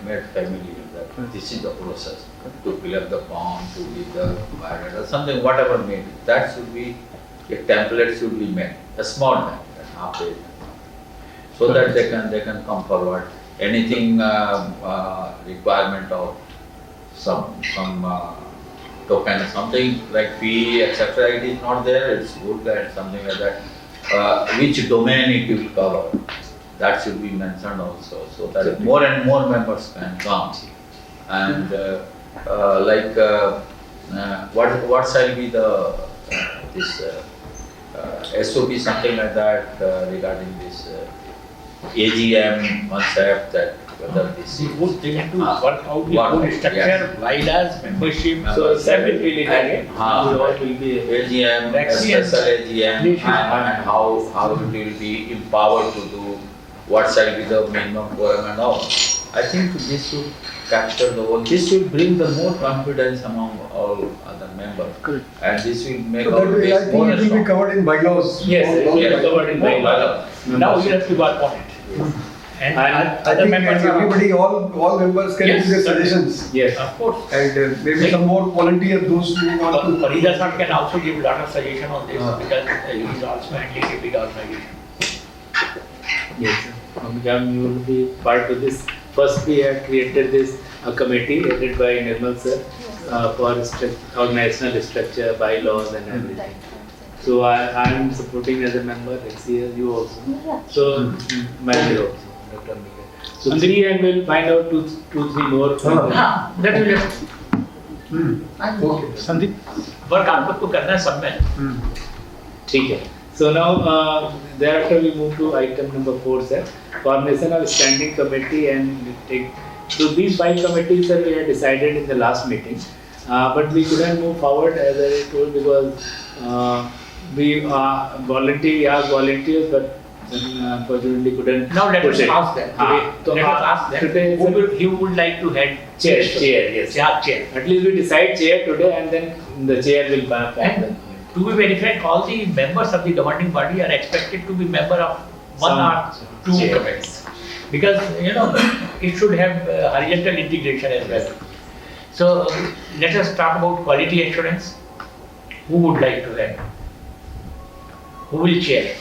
made familiar that this is the process to fill up the form, to give the biodata, something, whatever may be. That should be, a template should be made, a small template, half page, so that they can come forward. Anything requirement of some token, something like fee, etc. It is not there. It's good and something like that. Which domain it will cover, that should be mentioned also, so that more and more members can come. And what shall be the this SOP, something like that regarding this AGM concept, that whether this We would they have to work out the whole structure, bylaws, membership. So separately, and all will be AGM, special AGM, and how it will be empowered to do, what shall be the minimum quorum and all. I think this should capture the whole, this will bring the more confidence among all other members. Correct. And this will make So our that way, I base think more it will be strong. covered in bylaws. Yes, it will be Yes. covered in bylaw. Now you have to work on it. And I other think members are. everybody, all members can Yes, give their certainly. suggestions. Yes. Of course. And maybe some more volunteer, those who want to. Farida sir can also give lot of suggestion on this Ah. because he is also handling a big organization. Yes, sir. Amigam, you will be part of this. First, we have created this committee headed by Nirmal sir for organizational structure, bylaws, and everything. So I am supporting as a member. Here you also. Yeah. So manager also, Dr. Amigam. So three, and we'll find out two, three more. That will have Okay. Sandeep? work आपको तो करना है सब में. ठीक है. So now thereafter we move to item number 4, sir. Formation of standing committee and take. So these 5 committees, sir, we had decided in the last meeting, but we couldn't move forward as I told because we asked volunteers, but unfortunately couldn't. Now let us push it. ask them today. So Let us ask them today, who sir, will, he would like to head chair, yes. Yeah, chair. At least we decide chair today, and then the chair will form the. To be very frank, all the members of the governing body are expected to be member of one or two chair. committees. Because, it should have horizontal integration as well. So, let us talk about quality assurance. Who would like to head? Who will chair?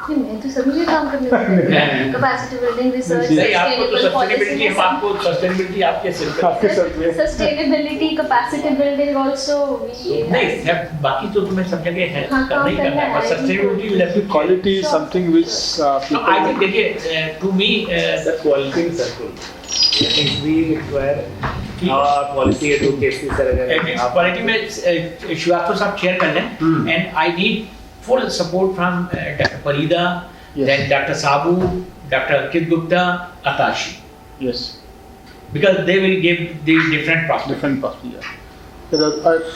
मैं तो सभी में काम करने वाली हूँ। Capacity building, research, नहीं, आपको तो sustainable policy, सस्टेनेबिलिटी हम आपको सस्टेनेबिलिटी आपके सिर पे sustainability, capacity building also. नहीं सब बाकी तो तुम्हें सब जगह है हाँ, करना ही काम करना है करना पर है, sustainability will have to Quality is something which So I think देखिए to me The quality is circle. Things we require our policy advocacy, sir. At least quality में शिवास्तो साहब चेयर कर लें and I need full support from Dr. Farida, Yes. then Dr. Sabu, Dr. Ankit Gupta, Atashi. Yes, Because they will give the different prospects. different possible. Yeah. The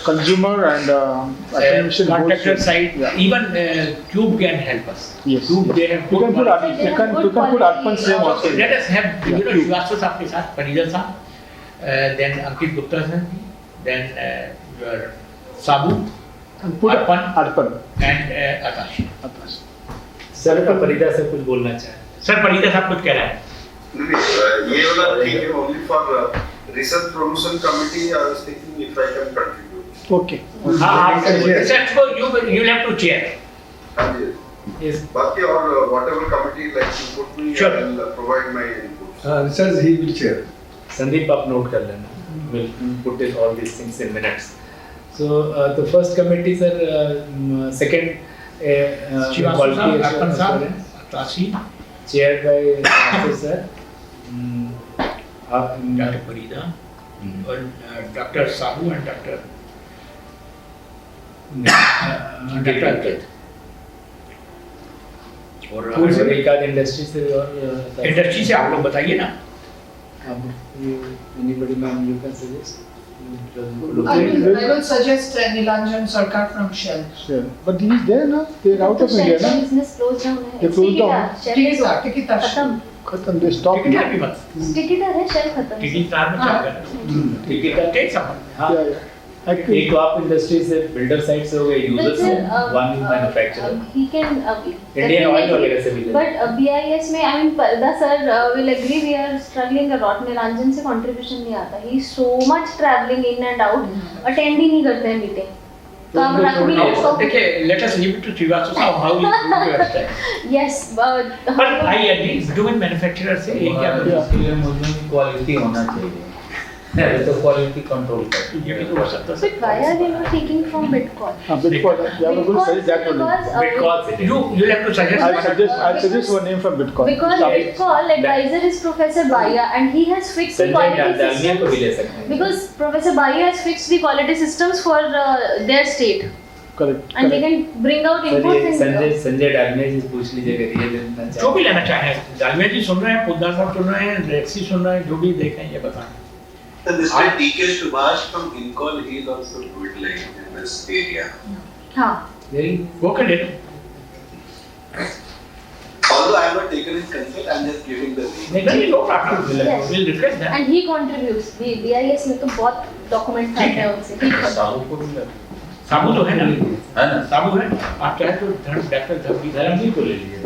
consumer and academician Contractor both should- side, Yeah. even Cube can help us. Yes. Cube, they have You good can put quality. you can put Arpan's name also. So let us have, Yeah. Shivasto साहब के साथ, Farida साहब, then Ankit Gupta sir, then your Sabu, And put Arpan. and Atashi. Sir Farida sir कुछ बोलना चाहे. Sir Farida साहब कुछ कह रहे हैं. ये वाला thing है only for research promotion committee. I was thinking if I can contribute. Okay. हाँ research को you have to chair. हाँ जी. Yes. बाकी और whatever committee like you put me, Sure. I will provide my input. Research he will chair. Sandeep, आप note कर लेना. We'll put it all these things in minutes. So the first committee, sir, second Shivasto quality साहब, अर्पण assurance, साहब, Atashi, chaired by Shivasto sir. Dr. Farida, और Dr. Sabu and Dr. Ankit. और एकाध industry से और industry से आप लोग बताइए ना. anybody ma'am you can suggest. I will suggest Nilanjan Sarkar from Shell. Sure. But he's there now. They're out of India now. business closed down है. They closed down. Tikita. खत्म. Khatam. They stopped. Ticket भी मत. Ticket है shell खत्म. Ticket car में चल गया. Ticket take someone. Yeah, yeah. एक तो आप इंडस्ट्री से बिल्डर साइड से हो गए, यूजर से, one manufacturer, He can. Indian oil वगैरह से भी ले। But BIS में, I mean, Parda sir will agree we are struggling a lot. Niranjan से contribution नहीं आता. He is so much traveling in and out. Attend ही नहीं करते हैं meeting. तो आप रख भी नहीं सकते. देखिए, let us leave it to Srivastava साहब how you do your style. Yes, but. But I agree. Bitumen manufacturer से एक क्या इसके लिए मुझे क्वालिटी होना चाहिए, तो क्वालिटी कंट्रोल कर। ये भी तो हो सकता है. But why are we not taking from Bitcoin? Bitcoin. Yeah, we're going to suggest that one. Because You have to suggest. I'll suggest one name from Bitcoin. because Bitcoin advisor is Professor Baya and he has fixed the Sanjay quality Dalmia को भी ले systems. सकते हैं। Because Professor Baya has fixed the quality systems for their state Correct. and they can bring out inputs Sanjay Dalmia जी पूछ लीजिएगा, ये देना जो भी लेना चाहे, डालमिया जी सुन रहे हैं, पोद्दार साहब सुन रहे हैं, रेक्सी सुन रहे हैं, जो भी देखें ये बताएं. So Mr. TK Subhash from Incol, he is also good like in this area. हाँ. वो कर ले. Although I have not taken his consent, I am just giving the name. नहीं no problem. Yes. We'll request that. And he contributes. BIS में तो बहुत document आते हैं उनसे. साबु को भी लगे। साबु तो है ना? है ना? साबु है. आप चाहे तो डॉक्टर धर्मजी को ले लीजिए,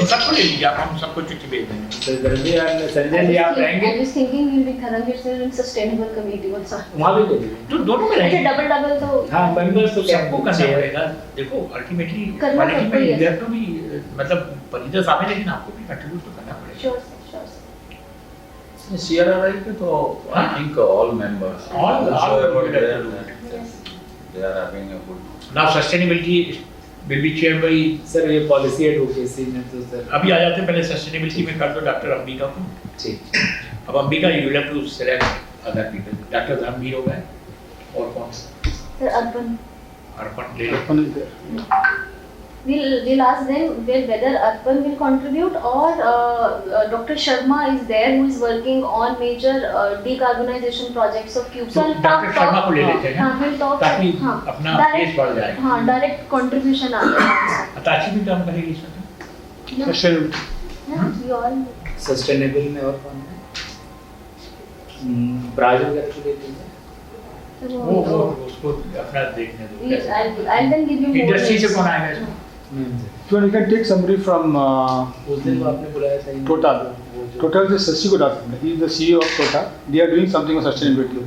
सबको ले लीजिए, आप हम सबको चिट्ठी भेज देंगे. धर्मजी और संजय जी आप रहेंगे, I was thinking we'll be Dharamveer sir in sustainable committee also. वहाँ भी ले लीजिए। तो दोनों में अच्छा रहेंगे. डबल तो. हाँ, मेंबर्स तो क्या सबको करना पड़ेगा. देखो अल्टीमेटली करना क्वालिटी सबको में ही है. इधर तो भी मतलब परिधि सामने, लेकिन आपको भी कंट्रीब्यूट तो करना पड़ेगा. Sure sir. CRRI के तो I think all members, All whosoever will there, have to Yes. they are having a good. Now sustainability will be chaired by. Sir ये पॉलिसी एडवोकेसी में तो सर अभी आ जाते हैं, पहले सस्टेनेबिलिटी में कर दो डॉक्टर अंबिका को. ठीक। अब Ambika you will have to select other people. Doctor Dharmvir हो गए और कौन सा? Sir Arpan. अर्पण ले लो. We'll ask them whether Arpan will contribute or Dr. Sharma is there who is working on major decarbonization projects of Cube. तो doctor Sharma को ले लेते हैं हाँ, we'll talk. ताकि हाँ, अपना केस बढ़ जाए. हाँ, direct contribution आ जाए. अताची भी काम करेगी इसमें. Sustainability. Yeah, we all. Sustainable में और कौन है? ब्राजील करके ले लीजिए। वो उसको अपना देखने दो. I'll then give you more. Industry से names. कौन आएगा इसमें? So you can take somebody from उस दिन वो आपने बुलाया था Total. Total is Shashi Godar. He is the CEO of Total. They are doing something on sustainability.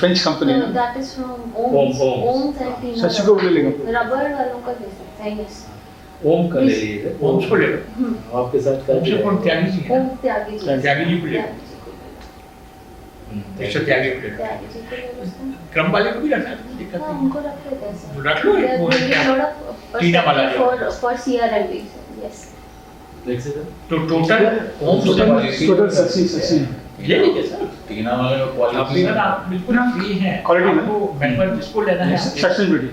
French company. No, that is from Om. Om and Tina. Shashi को भी ले लेंगे. रबर वालों का दे सकते हैं. Yes. ओम का ले लीजिए। ओम को ले लो. आपके साथ कर ओम से कौन? त्यागी जी है ओम ना? त्यागी जी. त्यागी जी को ले लो. मिस्टर त्यागी को ले लो. त्यागी जी को ले लो सर. क्रम वाले को भी रखना है, कोई दिक्कत हाँ, नहीं. उनको रख लेते हैं सर. रख लो. They are वो है doing क्या? a lot of टीना वाला perspective for CRLV. Yes. देख सकते तो टोटल ओम से Total Shashi. ले लीजिए सर. टीना वाले का आप क्वालिटी सर आप बिल्कुल फ्री हैं. Quality में? आपको मेंबर जिसको लेना है Sustainability.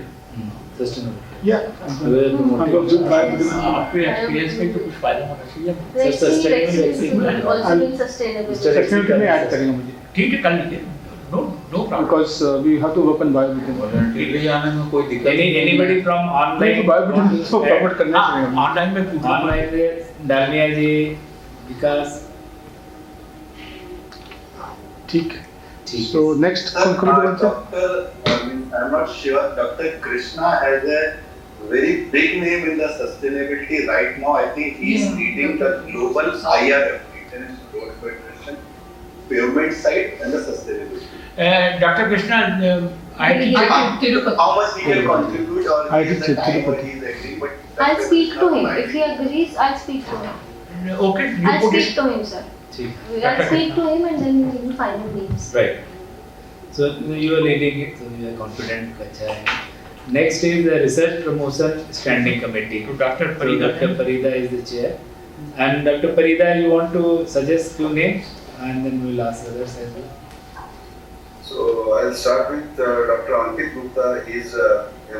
Sustainable Yeah. आपके एक्सपीरियंस में तो कुछ फायदा होना चाहिए. Rexy also doing sustainable. Sustainability में add करेंगे मुझे. ठीक है, कर लीजिए. No problem. Because we have to work on bio-bitumen. Voluntarily आने में कोई दिक्कत नहीं. एनीबॉडी फ्रॉम नहीं ऑनलाइन तो bio-bitumen को प्रमोट करना चाहिए. ऑनलाइन में पूछो. ऑनलाइन में डालमिया जी, विकास, ठीक. ठीक So next conclude. I'm not sure. Dr. Krishna has a very big name in the sustainability right now. I think he is leading the global IRF, International Road Federation, pavement side and the sustainability. Doctor Krishna I How much he can contribute or I he is think the time or Tirupati. he is agreeing, but I'll speak to him. If he agrees, I'll speak to him. Okay. I'll speak to him, sir. ठीक I'll speak to him and then we'll final names. Right. So you are leading it, so you are confident. अच्छा है. Next is the research promotion standing committee. तो doctor So Parida Dr. Parida is the chair. And Dr. Parida, you want to suggest few names and then we will ask others as well. So I'll start with Dr. Ankit Gupta. He is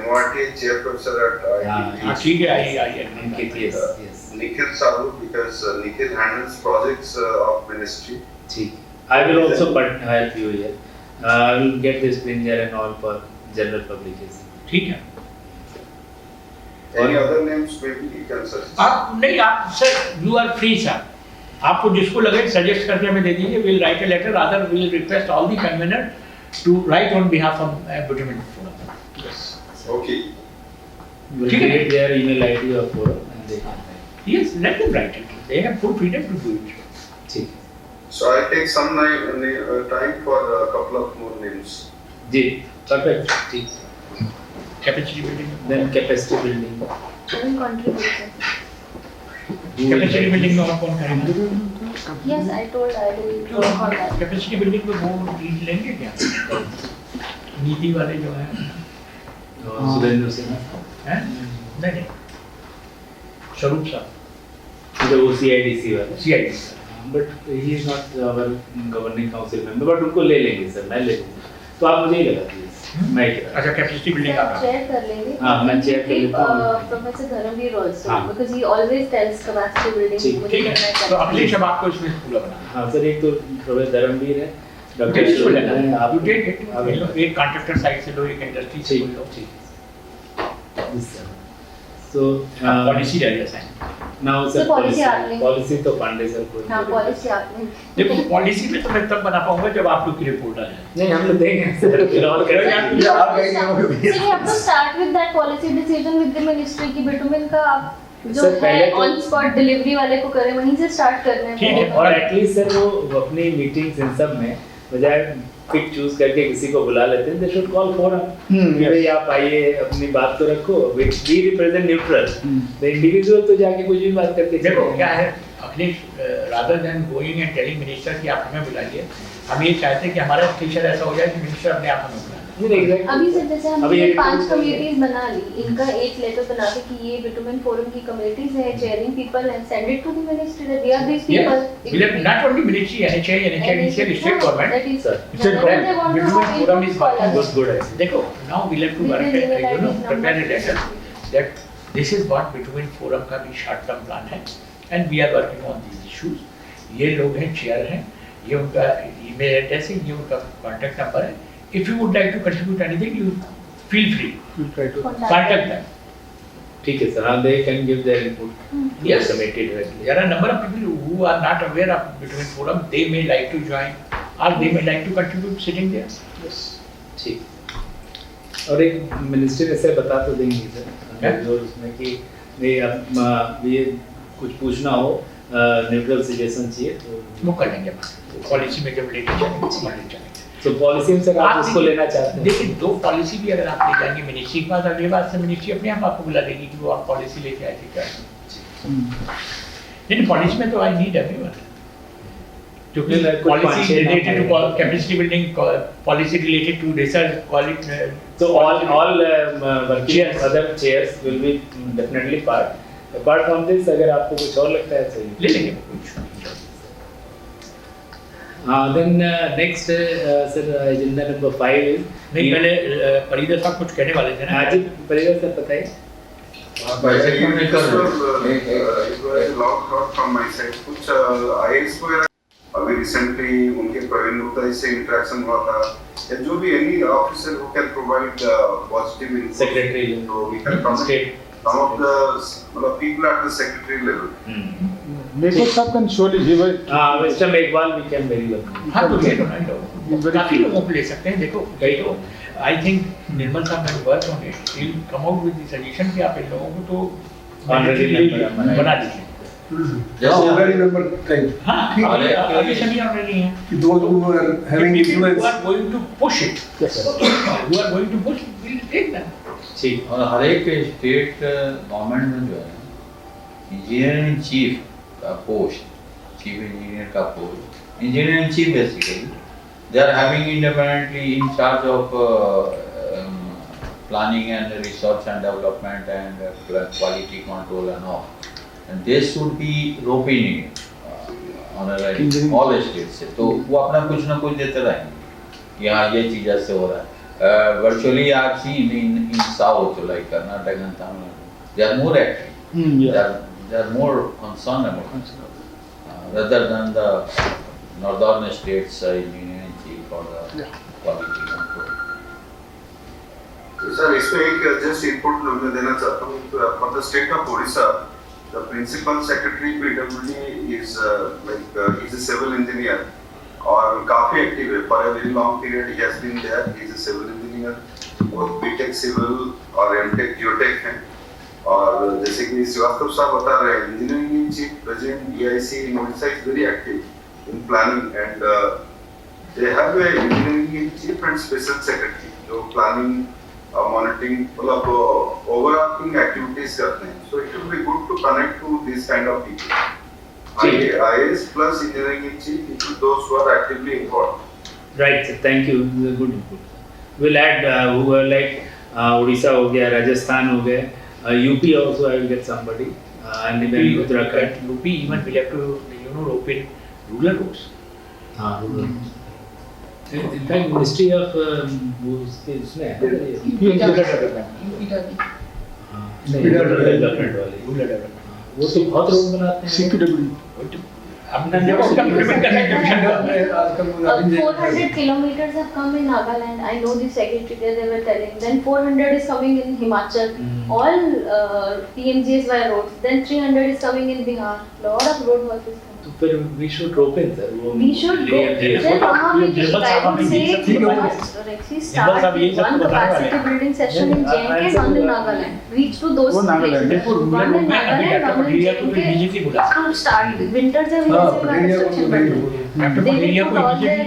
MRT chair professor at हाँ IIT. ठीक है. आई Ankit, yes, yes. Nikhil Sahu, because Nikhil handles projects of ministry. ठीक. I will also help you here. I will get this bringer and all for general publication. ठीक है. Any other names maybe you can suggest? आप नहीं, आप sir you are free sir. आपको जिसको लगे suggest करके हमें दे दीजिए. Will write a letter. Other will request all the convener to write on behalf of Bitumen Forum. Okay. You will create their email ID or forum and they can write. Yes, let them write it. They have full freedom to do it. ठीक So I'll take some time for a couple of more names. जी perfect ठीक Capacity building. then capacity building I will contribute, sir. Capacity building में और कौन करेगा? Yes, I told I will work on that. Capacity building में वो lead लेंगे क्या? नीति वाले जो हैं, सुरेंद्र सिन्हा हैं? नहीं, स्वरूप साहब, जो CIDC वाले CID but he is not our governing council member but उनको ले लेंगे सर मैं ले लूँगा तो आप मुझे ही लगा दीजिए मैं क्या अच्छा कैपेसिटी बिल्डिंग का काम। Chair कर लेंगे. हाँ, मैं chair कर लेता हूँ. Professor Dharamveer also, हाँ. because he always tells capacity building. ठीक, मुझे ठीक करना है, है तो अखिलेश अब आपको इसमें पूरा बनाना है। हाँ सर एक तो प्रोफेसर धर्मवीर है Okay, डॉक्टर इसको शिवराज लेना है है। आप You take it. एक कॉन्ट्रैक्टर साइड से लो, एक इंडस्ट्री से ठीक लो। ठीक so पॉलिसी डालिए sign. now So sir policy आप लेंगे। policy तो पांडे सर को हाँ, पॉलिसी आपने. देखो पॉलिसी में तो मैं तब बना पाऊंगा जब आप लोग की रिपोर्ट आ जाए। नहीं हम लोग देंगे सर फिर और करेंगे So you have to start with that policy decision with the ministry की बिटुमेन का आप जो सर, पहले है तो- ऑन स्पॉट डिलीवरी वाले को करें वहीं से स्टार्ट करना है. ठीक है, और एटलीस्ट सर वो अपनी मीटिंग्स इन सब में बजाय पिक चूज करके किसी को बुला लेते हैं दे शुड कॉल फोरम कि भाई आप आइए अपनी बात तो रखो we represent neutral the individual तो जाके कुछ भी बात करके देखो क्या है Akhilesh, rather than going and telling minister कि आप हमें बुलाइए, हम ये चाहते हैं कि हमारा स्टेशन ऐसा हो जाए कि मिनिस्टर अपने आप हमें बुलाए। अभी से जैसे अभी हमने ये 5 कमेटीज बना ली, इनका एक लेटर बना के कि ये बिटुमेन फोरम की कमेटीज है, chairing people and send it to the ministry that we are this people. Not only ministry, NHI, NHIDCL, state government. That is, Sir, whenever they want to Bitumen have forum input, is call working us. good idea. देखो, now we'll have to With work the at, email IDs, prepare a numbers. letter that this is what Bitumen forum का भी short term plan है and we are working on these issues. ये लोग हैं, chair हैं, ये उनका email address है, ये उनका contact number है. If you would like to contribute anything, you feel free. we'll try to Contact them. ठीक है सर हाँ they can give their input Yes. committee directly There are a number of people who are not aware of Bitumen forum. They may like to join or they may like to contribute sitting there. ठीक और एक minister ऐसे बता तो देंगे क्या? Sir जो उसमें कि नहीं अब ये कुछ पूछना हो न्यूट्रल सजेशन चाहिए तो वो कर लेंगे पॉलिसी में जब लेके चलेंगे तो पॉलिसी में सर आप आप उसको लेना चाहते हैं देखिए दो पॉलिसी भी अगर आप ले जाएंगे मिनिस्ट्री के पास, अगले बार से मिनिस्ट्री अपने आप आपको बुला देगी कि वो आप पॉलिसी लेके आए थे क्या। लेकिन पॉलिसी में तो आई नीड एवरीवन, क्योंकि नहीं, कुछ पॉलिसी पाँच छह रिलेटेड नाम टू है। Capacity building, policy related to research, quality, so all working other chairs will be definitely part apart from this अगर आपको कुछ और लगता है तो ले लेंगे कुछ। then next sir agenda number 5 is नहीं पहले परिधर साहब कुछ कहने वाले थे ना। आज परिवार सर बताइए from my side कुछ IAS को अभी recently उनके प्रवीण गुप्ता से इंटरेक्शन हुआ था या जो भी any officer who can provide positive input Secretary. so we can come some of the people at the secretary level Mekos sir can surely give it. Mr. Megwal we can very well हाँ तो ले लो ना लो, काफी लोगों को ले सकते हैं। देखो कई तो आई थिंक निर्मल साहब ने work on it, he will come out with the suggestion कि आप इन लोगों को तो Already member बना दीजिए। Already member type. हाँ ठीक है। अभी सभी ऑलरेडी हैं। Those who are having People who influence. are going to push it, who are going to push it, we'll take them. ठीक और हर एक स्टेट गवर्नमेंट में जो है इंजीनियर इन चीफ का पोस्ट, चीफ इंजीनियर का post, engineer in chief basically they are having independently in charge of planning and research and development and quality control and all, and they should be roping on all states से, तो वो अपना कुछ ना कुछ देते रहेंगे कि हाँ ये चीज़ ऐसे हो रहा है। Virtually I have seen in South like Karnataka and Tamil Nadu, they are more active. They are more concerned about it, rather than the northern states engineering chief or the quality control. Sir इसमें एक just input मैं देना चाहता हूँ for the state of Odisha, the principal secretary PWD is is a civil engineer और काफी active है. For a very long period he has been there. He is a civil engineer, both BTech civil और MTech geotech है. और जैसे कि श्रीवास्तव साहब बता रहे हैं, engineering chief president EIC in Odisha is very active in planning, and they have a engineering chief and special secretary जो planning, monitoring, मतलब overarching activities करते हैं. So it will be good to connect to this kind of people. IAS plus engineering chief into those who are actively involved. Right, sir. Thank you. Good input. We'll add who are like Odisha हो गया, राजस्थान हो गया, UP also I will get somebody, and then Uttarakhand. UP even will have to rope in rural roads. हाँ, rural. In fact, Ministry of उसमें है rural development वाले. Rural development. वो तो बहुत रोड बनाते हैं. CPW. अपना जब उसका implement करने की विजन का 400 kilometers have come in Nagaland. I know the secretary there, they were telling. Then 400 is coming in Himachal. All PMGs via roads. Then 300 is coming in Bihar. Lot of road work is coming. तो फिर we should rope in, sir. We should go. Then वहाँ पे I would say Rexy start one capacity building session in JNK, one in Nagaland. Reach to those places. One in Nagaland, one in JNK. To start winters है construction building. They will put all their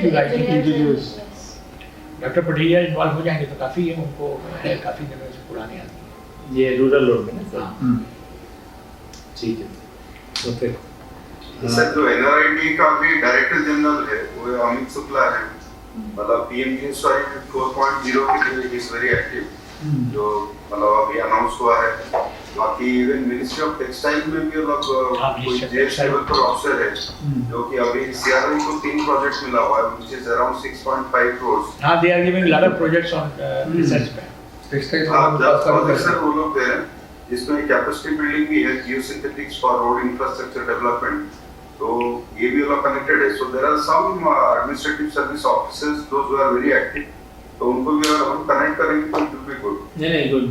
engineers. Doctor Pateria involve हो जाएंगे तो काफी है, उनको है काफी दिनों से पुराने आदमी. ये रूरल रोड में ना सर. ठीक है. तो फिर सर जो NRID का भी डायरेक्टर जनरल है वो अमित शुक्ला है. मतलब PMGSY 4.0 के लिए इज वेरी एक्टिव, जो मतलब अभी अनाउंस हुआ है. बाकी इवन मिनिस्ट्री ऑफ टेक्सटाइल में भी लोग कोई जेएस लेवल पर ऑफिसर है जो कि अभी CRI को 3 प्रोजेक्ट मिला हुआ है, व्हिच इज अराउंड 6.5 crores. हां, they are giving lot of projects on research पे. टेक्सटाइल प्रोफेसर वो लोग हैं जिसमें कैपेसिटी बिल्डिंग भी है, geosynthetics for road infrastructure development. तो ये भी लोग कनेक्टेड है. So there are some administrative service officers those who are very active. तो उनको भी अगर हम कनेक्ट करेंगे तो इट विल बी गुड. नहीं गुड.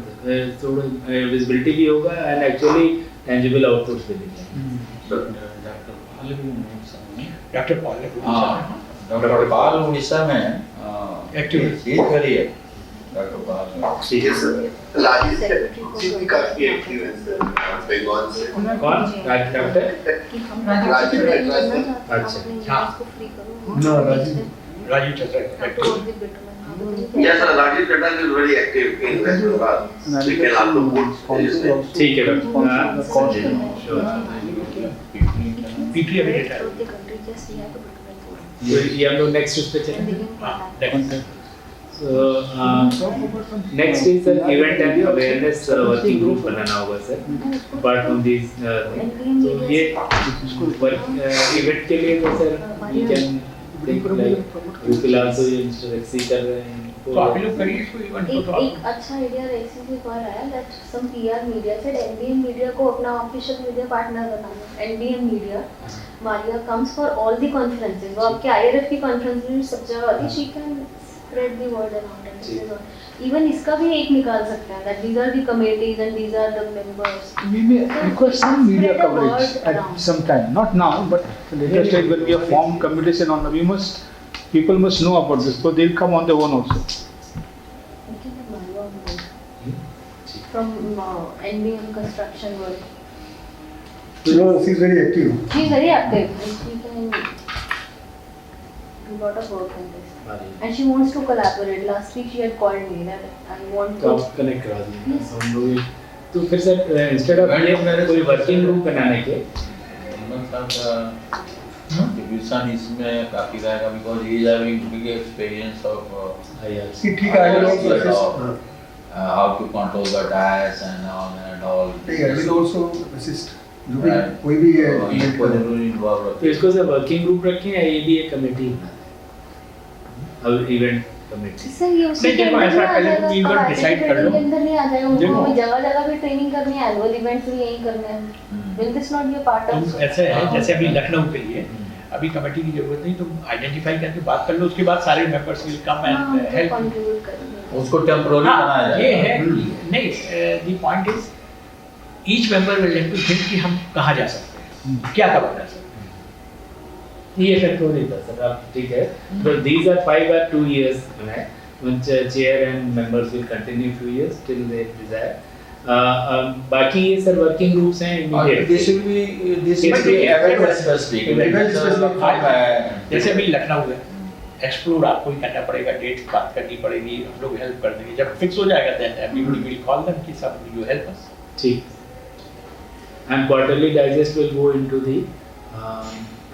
थोड़ा विजिबिलिटी भी होगा एंड एक्चुअली टेंजिबल आउटपुट्स भी मिलेंगे. डॉक्टर पॉल डॉक्टर पाल उड़ीसा में एक्टिव वेरी है. डॉक्टर पाल ठीक है सर. राजेश भी काफी एक्टिव है सर बंगाल से. कौन डॉक्टर? अच्छा. राजीव चंद्र. Yes, sir. Rajiv Tandon is very active in West Bengal. We can also put his name. ठीक है डॉक्टर. पीटी अभी डेटा है. ये हम लोग नेक्स्ट उस पे चलेंगे. So next is an event and awareness working group बनाना होगा sir. Apart from these things, तो ये event के लिए तो sir we can think like we will also Rexy कर रहे हैं. तो आप लोग करिए इसको इवेंट को. तो एक अच्छा आइडिया Rexy से कॉल आया that some PR media said NBM media को अपना official media partner banana. NBM media Maria comes for all the conferences. वो आपके IRF की conference में सब जगह आती. She can spread the word around. Even इसका भी एक निकाल सकते हैं that these are the committees and these are the members. We may request some media coverage at some time, not now, but later stage when we have formed committees and all, people must know about this, so they'll come on their own also. From NBM construction world. No, she's very active. She's very active and she can do lot of work on this. And she wants to collaborate. Last week she had called me that I want तो to. आप connect करा दीजिए हम लोग. तो फिर sir instead of ये कोई वर्किंग ग्रुप बनाने के कंट्रीब्यूशन इसमें काफी रहेगा because he is having big experience of See, ठीक है. I will also how to control the diets and all. I will also assist. जो भी कोई भी है. तो इसको सर वर्किंग ग्रुप रखें या ये भी एक कमेटी बनाते हैं अब इवेंट कमेटी. सर ये उसके देखो ऐसा पहले तुम इवेंट डिसाइड कर लो. के अंदर नहीं आ जाएगा. उनको देखो. भी जगह-जगह पे ट्रेनिंग करनी है. एनुअल इवेंट्स भी यहीं करने हैं. Will this not be a part of? ऐसे है जैसे अभी लखनऊ के लिए अभी कमेटी की जरूरत नहीं. तुम आइडेंटिफाई करके बात कर लो. उसके बाद सारे members will come and help. Contribute करेंगे. उसको टेम्पोररी बनाया जाएगा. ये है नहीं. The point is each member will have to think कि हम कहाँ जा सकते हैं, क्या कवर कर सकते हैं. ये कंट्रोल ही था सर, आप ठीक है, but these are 5 or 2 years है, which chair and members will continue few years till they desire. बाकी ये सर वर्किंग ग्रुप्स हैं immediate. This will be event specific. जैसे अभी लखनऊ है, एक्सप्लोर आपको ही करना पड़ेगा, डेट बात करनी पड़ेगी, हम लोग हेल्प कर देंगे, जब फिक्स हो जाएगा then everybody will call them कि सब यू हेल्प अस. ठीक. And quarterly digest will go into the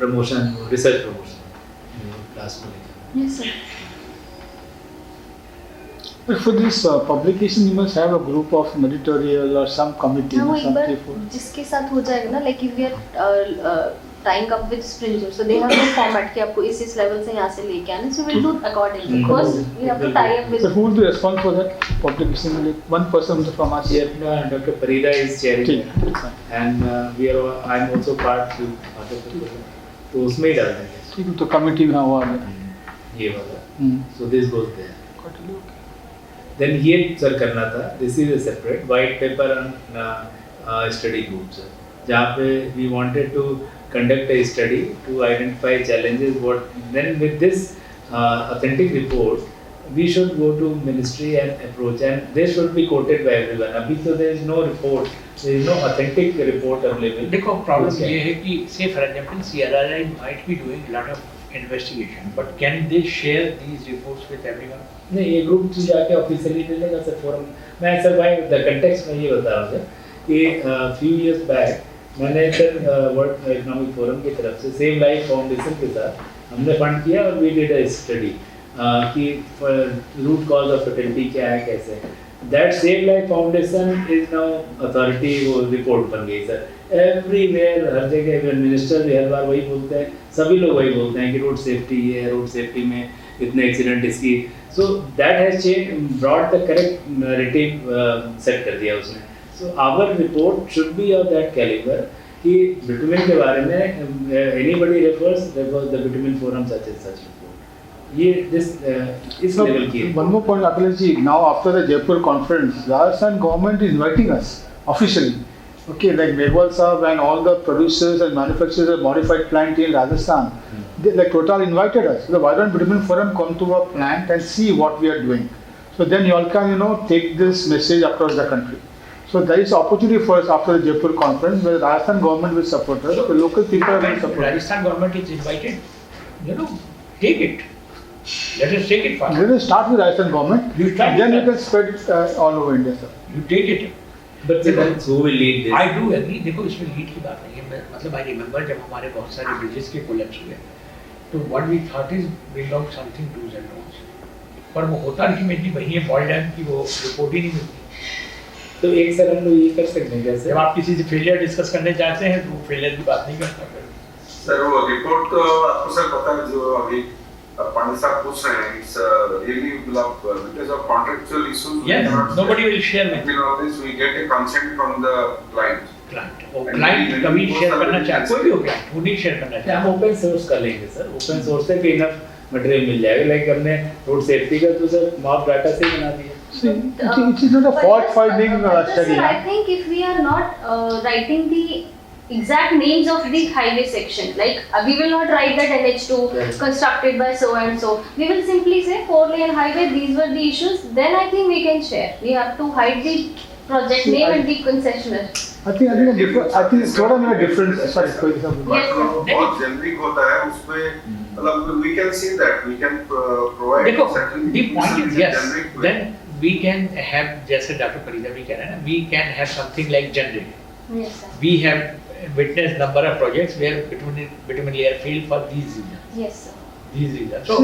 promotion, research promotion. Last one. Yes, sir. But for this publication, you must have a group of editorial or some committee. हाँ, वो एक बार something for- जिसके साथ हो जाएगा ना, like if we are tying up with Springer, so they have no format कि आपको इस level से यहाँ से लेके आना, so we'll do accordingly. First, we have to tie up with. So who will be responsible for that publication? Like one person from us. Here, Dr. Parida is chairing, ठीक. and I am also part to other people. तो उसमें ही डाल देंगे. ठीक, तो committee में हुआ है. ये वाला. हम्म. So this goes there. Then ये सर करना था. This is a separate white paper on study groups. जहाँ पे we wanted to conduct a study to identify challenges. What then with this authentic report, we should go to ministry and approach, and this should be quoted by everyone. अभी तो there is no report, there is no authentic report available. देखो problem ये है कि say for example CRRI might be doing a lot of investigation, but can they share these reports with everyone? नहीं, ये group से जाके officially दे देगा sir forum. मैं सर भाई द कंटेक्स्ट में ये बता रहा हूँ सर कि फ्यू इयर्स बैक मैंने सर वर्ल्ड इकोनॉमिक फोरम की तरफ से सेव लाइफ फाउंडेशन के साथ हमने फंड किया और वी डिड अ स्टडी कि रूट कॉज ऑफ फर्टिलिटी क्या है, कैसे है. That save life foundation is now authority, वो रिपोर्ट बन गई सर. एवरीवेयर हर जगह मिनिस्टर भी हर बार वही बोलते हैं, सभी लोग वही बोलते हैं कि रोड सेफ्टी है, रोड सेफ्टी में इतने एक्सीडेंट इसकी. So that has brought the correct narrative set कर दिया उसने. So our report should be of that calibre कि बिटुमेन के बारे में anybody refers the bitumen forum such and such report. ये दिस इस लेवल की. One more point, Akhilesh ji. Now after the Jaipur conference, Rajasthan government is inviting us officially. Okay, like Megwal Saab and all the producers and manufacturers of modified plant in Rajasthan, they, like Total invited us. So why don't Bitumen Forum come to our plant and see what we are doing? So then you all can, take this message across the country. So there is opportunity for us after the Jaipur conference where the Rajasthan government will support us, the local people are going to support us. Rajasthan government is invited, take it. Let us take it first. Let us start with Rajasthan government, You start then we with can spread all over India, sir. You take it. But then who will lead this? I do agree. देखो इसमें lead की बात नहीं है. मतलब I remember जब हमारे बहुत सारे ब्रिजेस के कोलैप्स हुए, तो what we thought is bring out something do's and don'ts. पर वो होता अल्टीमेटली वही है बॉल डैम की, वो रिपोर्ट ही नहीं मिलती. तो एक सर हम लोग ये कर सकते हैं जैसे जब आप किसी से फेलियर डिस्कस करने जाते हैं तो वो फेलियर की बात नहीं करता फिर. सर वो रिपोर्ट तो आपको सर पता है जो अभी पांडे साहब पूछ रहे हैं, इट्स रियली मतलब because of contractual issues. Yes, nobody will share with you know this we get a consent from the client. client. और क्लाइंट कभी शेयर करना चाहे, कोई भी हो गया, वो नहीं शेयर करना हम चाहे. ओपन सोर्स कर लेंगे सर. ओपन सोर्स से भी इनफ मटेरियल मिल जाएगा. लाइक हमने रोड सेफ्टी का तो सर मॉब डाटा से ही बना दिया. See, it is not a fault finding study. Sir, I think if we are not writing the exact names of the highway section, like we will not write that NH2 Yes. constructed by so and so. We will simply say 4-lane highway, these were the issues. Then I think we can share. We have to hide the project See, name I- and the concessionaire. I think a different. I think it's थोड़ा मेरा different. Sorry, कोई दिक्कत Yes, sir. बहुत generic होता है उसमें, मतलब we can see that we can provide देखो, certain the point is yes, generic way. then we can have, जैसे डॉक्टर फरीदा भी कह रहे हैं ना, we can have something like generic. Yes, sir. We have witnessed number of projects where bitumen layer failed for these reasons. Yes, sir. These reasons. So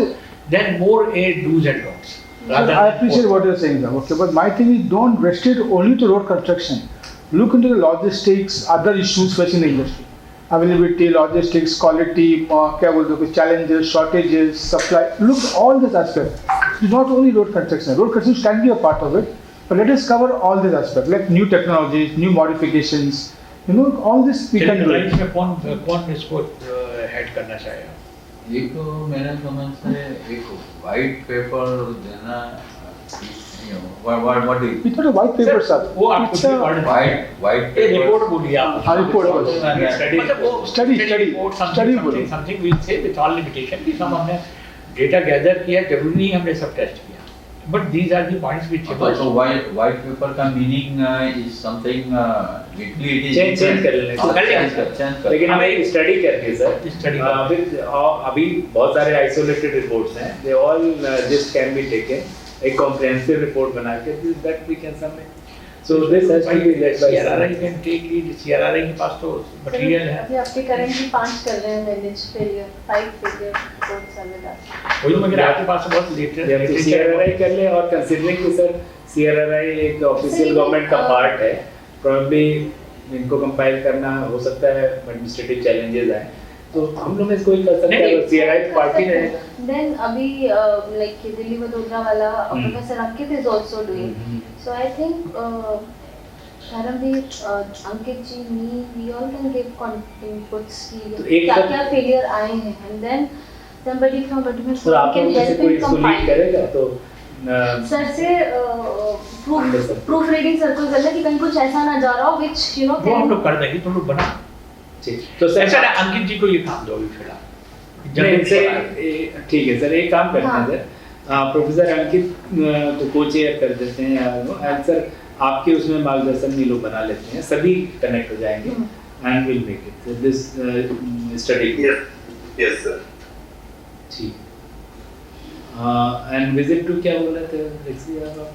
then more a do's and don'ts. rather I than appreciate what. what you're saying, sir. Okay, but my thing is don't restrict only to road construction. Look into the logistics, other issues facing the industry. Availability, logistics, quality, क्या बोलते हो, challenges, shortages, supply. Look at all these aspects. It's not only road construction. Road construction can be a part of it, but let us cover all these aspects, like new technologies, new modifications. All this we can do. Children में कौन इसको head करना चाहेगा? एक तो मेरे समझ से एक वाइट पेपर देना ठीक You know, what do you? It's not a white paper, sir. वो आपको It's a White ये paper. रिपोर्ट बोलिए आप हाँ, report बोलो। मतलब वो Study रिपोर्ट study बोलो। Something will say with all limitation कि हम हमने डेटा गैदर किया, जरूरी नहीं हमने सब टेस्ट किया, but these are the points which So white paper का meaning is something weekly it is change कर लेंगे change कर लेकिन हमें एक स्टडी करके सर Study विद अभी बहुत सारे आइसोलेटेड रिपोर्ट्स हैं, they all just can be taken एक कॉम्प्रिहेंसिव रिपोर्ट बना के that we can submit. So this has to be led by CRRI can take lead. CRRI के पास तो मटेरियल है. अभी आपके करेंटली 5 कर रहे हैं manage failure 5 failure reports are with us. वही मगर आपके पास बहुत लेटेस्ट तो सीआरआरआई कर ले और कंसीडरिंग कि सर सीआरआरआई एक ऑफिशियल गवर्नमेंट का पार्ट है, प्रोबेबली इनको कंपाइल करना हो सकता है एडमिनिस्ट्रेटिव चैलेंजेस आए, तो हम लोग इसको ही कर सकते हैं. सीआरआई पार्टी रहेगा. Then अभी like दिल्ली वडोदरा वाला professor Ankit is also doing. So I think Dharamveer, Ankit ji, me, we all can give inputs कि क्या failure आए हैं, and then somebody from Bitumen sir आप can लोग से help कोई in इसको लीड compile. करेगा तो सर से प्रूफ रीडिंग सर्कल करना कि कहीं कुछ ऐसा ना जा रहा हो which you know वो हम लोग कर देंगे, तुम लोग बना. तो सर ऐसा अंकित जी को ये काम दो अभी फिलहाल. ठीक है सर, एक काम करते हैं सर, प्रोफेसर अंकित को को चेयर कर देते हैं यार, सर आपके उसमें मार्गदर्शन ये लोग बना लेते हैं, सभी कनेक्ट हो जाएंगे and will make it this study. Yes, sir. ठीक. एंड विजिट टू क्या बोला था देखिए आप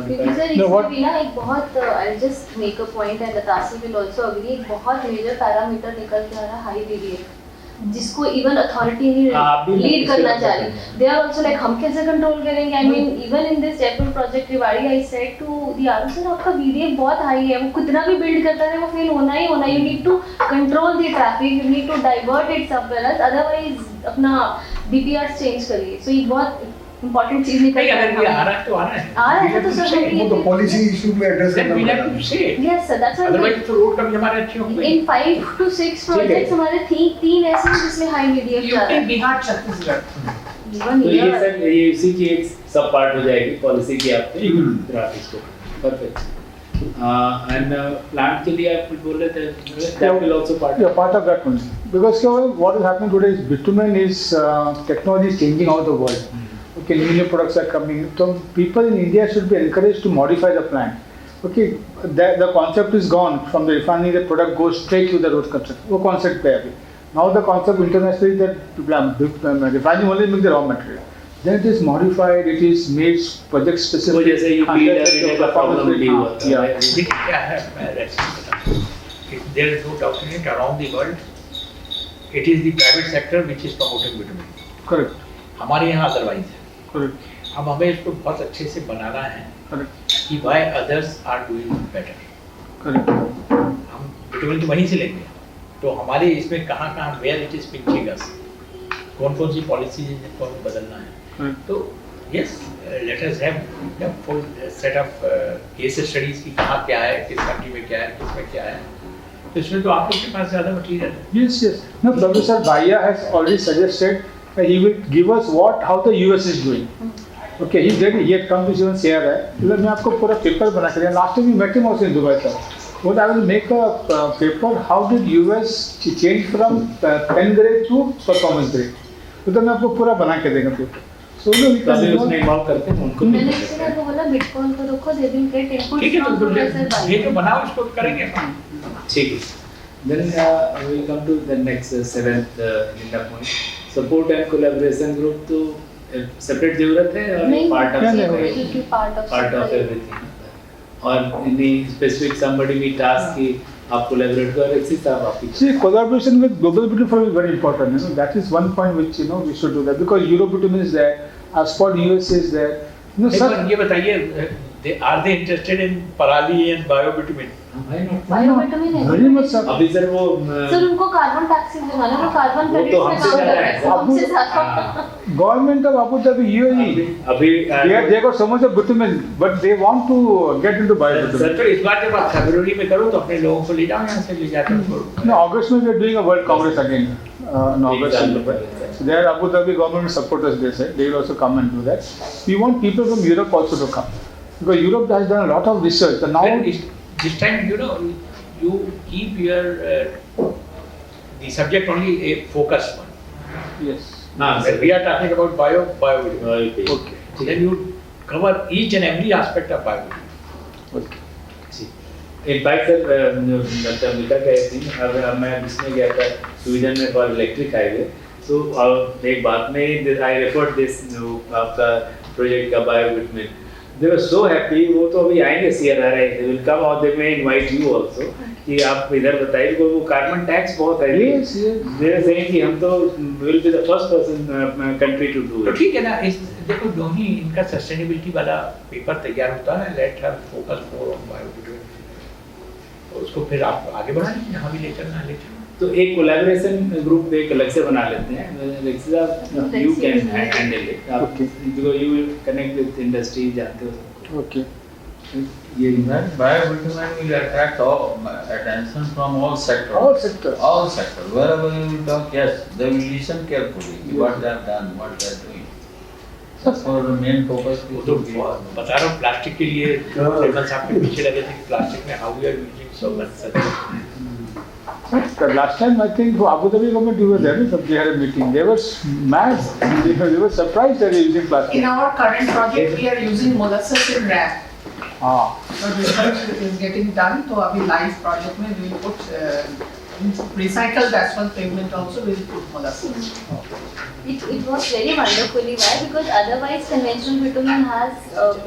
Because sir, No, what- इसमें भी ना एक बहुत I'll just make a point and Latasi will also agree, एक बहुत मेजर पैरामीटर निकल के आ रहा है हाई DDF, जिसको इवन अथॉरिटी आप भी नहीं लीड इससे करना बात चाह करते रही. हैं. दे आर आल्सो लाइक हम कैसे कंट्रोल करेंगे. I mean even in this Jaipur project Rewari I said to the R sir आपका VDF बहुत हाई है, वो कितना भी बिल्ड करता रहे वो फेल होना ही होना. You need to control the traffic, you need to divert it somewhere else, otherwise अपना DPR चेंज करिए. सो ये बहुत इंपॉर्टेंट चीज निकल नहीं, के अगर ये आ रहा है तो आ रहा है. आ रहा है तो सर वो तो पॉलिसी इशू में एड्रेस Then करना we'll have पड़ेगा. to say it. Yes sir that's why Otherwise तो रोड का भी हमारे अच्छे होंगे. इन 5 to 6 प्रोजेक्ट्स हमारे 3 ऐसे हैं जिसमें हाई DDF जा रहा यूपी है. बिहार छत्तीसगढ़. इवन तो ये हियर सर ये इसी की एक सब पार्ट हो जाएगी पॉलिसी की आपके ग्राफिक्स को. परफेक्ट. एंड प्लांट के लिए आप कुछ बोल रहे थे, that will also part. Yeah, part of that one. Because what is happening today is bitumen is technology is changing all the world. Okay, new products are coming. So people in India should be encouraged to modify the plant. Okay, the concept is gone from the refinery. The product goes straight to the road construction. वो concept पे अभी. Now the concept internationally that refining only make the raw material. Then it is modified. It is made project वो specific. जैसे UP में का problem भी हुआ था. Yeah. देखिए क्या है, मैं ऐसे बताता हूँ. There is no doubt in it, around the world, it is the private sector which is promoting bitumen. Correct. हमारे यहाँ अदरवाइज है. Correct. अब हमें इसको बहुत अच्छे से बनाना है Correct. कि why others are doing better. Correct. हम bitumen तो वहीं से लेंगे, तो हमारे इसमें कहाँ कहाँ where it is pinching us, कौन कौन सी पॉलिसी है जिनको हमें बदलना है. तो yes, let us have a full set of case studies कि कहाँ क्या है, किस कंट्री में क्या है, किसमें क्या है. तो इसमें तो आप लोग के पास ज़्यादा मटीरियल है. Yes, yes. No, Professor Bhaiya has already suggested that he will give us how the US is doing. Okay, he did. He had come to even share that. मतलब मैं आपको पूरा पेपर बना के दिया. Last time we met him also in Dubai, sir. What I will make a paper. How did US change from pen grade to performance grade? तो मैं आपको पूरा बना के देगा पेपर. So no, we तभी can. उसमें इन्वॉल्व करते हैं उनको. मैंने किसी ने बोला बिटकॉइन को रखो, दे विल गेट इनपुट ठीक है, फ्रॉम तो प्रोफेसर ये तो भाई. बनाओ, इसको करेंगे. ठीक है. Then we will come to the next seventh agenda point. Support and collaboration group तो separate जरूरत है और नहीं, part of क्योंकि part of everything. और any specific somebody we task कि आप collaborate करो, इसी तरह आप. See, collaboration with global bitumen is very important. You know, that is one point which we should do that because Euro bitumen is there, Asphalt US is there. You know, एक sir. बार ये बताइए, are they interested in parali and bio-bitumen? बायोबिटुमेन है. Very much, sir. अभी sir वो sir उनको carbon taxes लगाना, वो carbon वो क्रेडिट्स तो में हमसे काम कर ज्यादा रहे है, हैं. सर. हमसे ज्यादा. Government of Abu Dhabi, UAE, अभी they got so much of bitumen, but they want to get into bio-bitumen. Sir तो इस बार जब आप फरवरी में करो तो अपने लोगों को ले जाओ यहाँ से, ले जाकर उनको. No, August we are doing a World Congress again in August. in Dubai. So there Abu Dhabi government will support us. They said they will also come and do that. We want people from Europe also to come. Because Europe has done a lot of research. And now This time, you keep your the subject only a focused one. yes. When we are talking about bio-bitumen, Okay. then you cover each and every aspect of bio-bitumen. Okay. In fact sir doctor Amrita कह थी अब मैं इसमें गया था Sweden में for electric highway तो एक बात में आई रेफर्ड दिस आपका प्रोजेक्ट का बायो-बिटुमेन दे वर सो हैप्पी वो तो अभी आएंगे सीआरआरआई दे विल कम और दे मे इनवाइट यू आल्सो कि आप इधर बताइए को वो कार्बन टैक्स बहुत है Yes, yes. They are saying कि हम तो will be the first person country to do तो इट ठीक है ना, देखो दोनों इनका सस्टेनेबिलिटी वाला पेपर तैयार होता है, let her focus more on bio-bitumen, उसको फिर आप आगे बढ़ा लीजिए, जहाँ भी ले चलना ले चलना। तो एक कोलैबोरेशन ग्रुप एक अलग से बना लेते हैं लेक्सी you can handle it because you will connect with industry जानते हो Okay. ये Bio-bitumen will attract all attention from all sectors. All sectors. All sectors. Wherever you will talk, yes, they will listen carefully what they have done, what they are doing. That's for the main focus. वो तो बता रहा हूँ plastic के लिए famous आपके पीछे लगे थे कि प्लास्टिक में how we are using so much The last time I think for Abu Dhabi government you were there, no? They had a meeting. They were mad. They were surprised that they were using plastic. In our current project, we are using molasses in wrap. Ah. So research is getting done. So अभी live project में we will put recycled asphalt pavement also we will put molasses. It was very wonderfully. Why? Because otherwise conventional bitumen has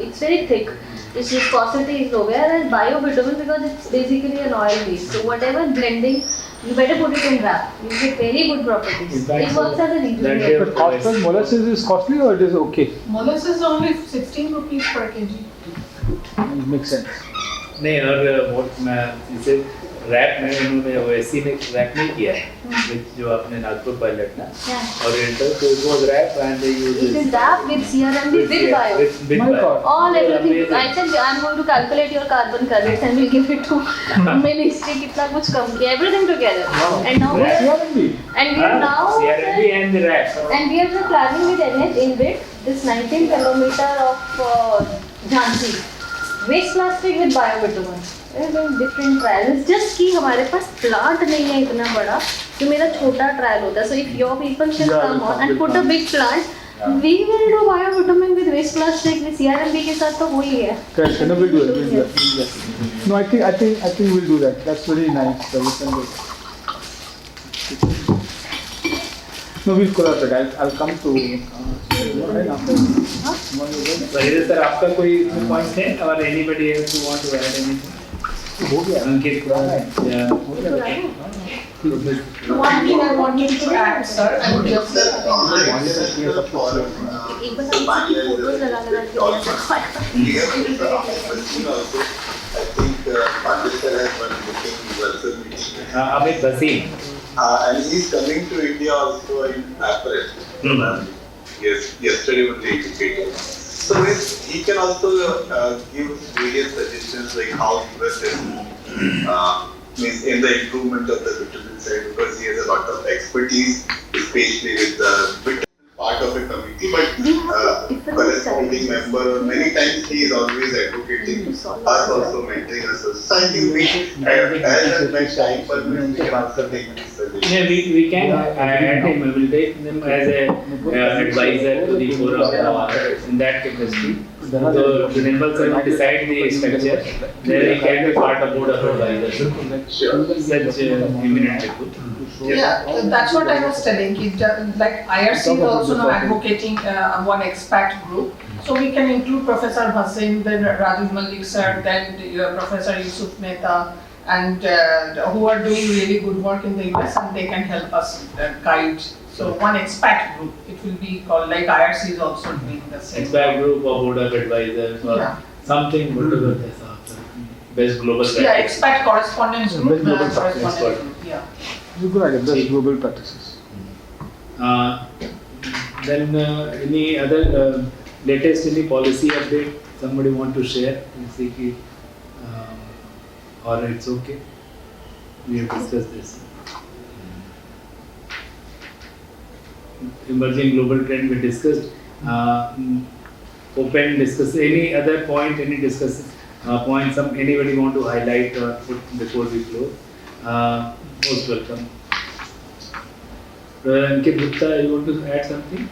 it's very thick. Its viscosity is low. Whereas bio-bitumen, because it's basically an oil base, so whatever blending, you better put it in wrap. You get very good properties. In fact, It works as a that rejuvenator. The cost of molasses is costly or it is okay? Molasses only 16 rupees per kg. It makes sense. नहीं और what मैं इसे rap में उन्होंने OSC ने rap नहीं किया है with जो आपने नागपुर पायलट ना Yeah. ओरिएंटल तो it was rap and they use It is wrap with CRMB with bio. with My bio. God. All everything. Amazing. I said I'm going to calculate your carbon credits and we'll give it to. मैंने इससे कितना कुछ कम किया, everything together. And now What's we CRMB? and we are now CRMB and the rap. and we are planning with NH InBit this 19 kilometer of Jhansi waste plastic with bio-bitumen. Different trials. Just कि हमारे पास plant नहीं है इतना बड़ा, तो मेरा छोटा trial होता है. So if your people can come on and put a big plant, we will do bio-bitumen with waste plastic with CRMB के साथ तो वही है. Correct. No, we'll do it. We'll do that. We'll do that. No, I think we'll do that. That's very nice. So we can do it. No, we'll collaborate. I'll come to. वैसे sir आपका कोई point है और anybody else who want to add anything? हो गया. अंकित को या One thing I wanted to add, sir, I would just एक बार हम इसकी फोटोज लगा के I think Pandit has one booking virtual meeting. Amit Bhasin And he's coming to India also in April. Yes, yesterday only he came. So he can also give various suggestions like how to invest means in the improvement of the bitumen side, because he has a lot of expertise, especially with the bitumen part of a committee, but corresponding member, many times he is always advocating us, also mentoring us. So I think we, as and when time permits, we can also take these suggestions. Yeah, we can add him. We will take him as a advisor to the forum in that capacity. So Nirmal sir will decide the structure. There he can be part of board of advisors. Sure. Such eminent people. Yeah, that's what I was telling. Like IRC is also now advocating one expat group. So we can include Professor Bhasin, then Rajiv Malik sir, then Professor Yusuf Mehta, and who are doing really good work in the US, and they can help us guide. So one expat group, it will be called, like IRC is also doing the same. Expat group or board of advisors or something. Whatever that's after. Best global practice. Yeah, expat correspondence group. Best global practice. correspondence group. Yeah. It's a good idea. Best global practices. Then any other latest any policy update somebody want to share? See ki, or it's okay. We have discussed this. Emerging global trend we discussed. open discuss any other point, any discuss point, anybody want to highlight or put before we close? Most welcome. Ankit Gupta, you want to add something?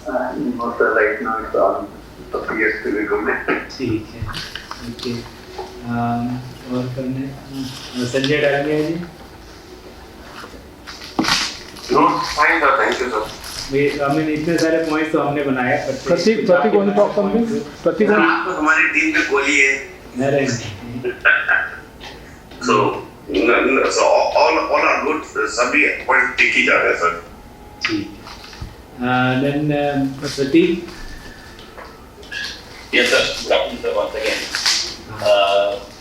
No, sir, right now it's all appears to be good. ठीक है, okay. और करने संजय डालमिया जी। No, fine sir, thank you sir. हमें इतने सारे points तो हमने बनाया। Prateek want to talk something? Prateek sir आप तो हमारी टीम में गोली है। अरे So all are good. सभी पॉइंट ठीक ही जा रहे हैं सर। ठीक। Then प्रतीक। Yes sir, good afternoon sir once again.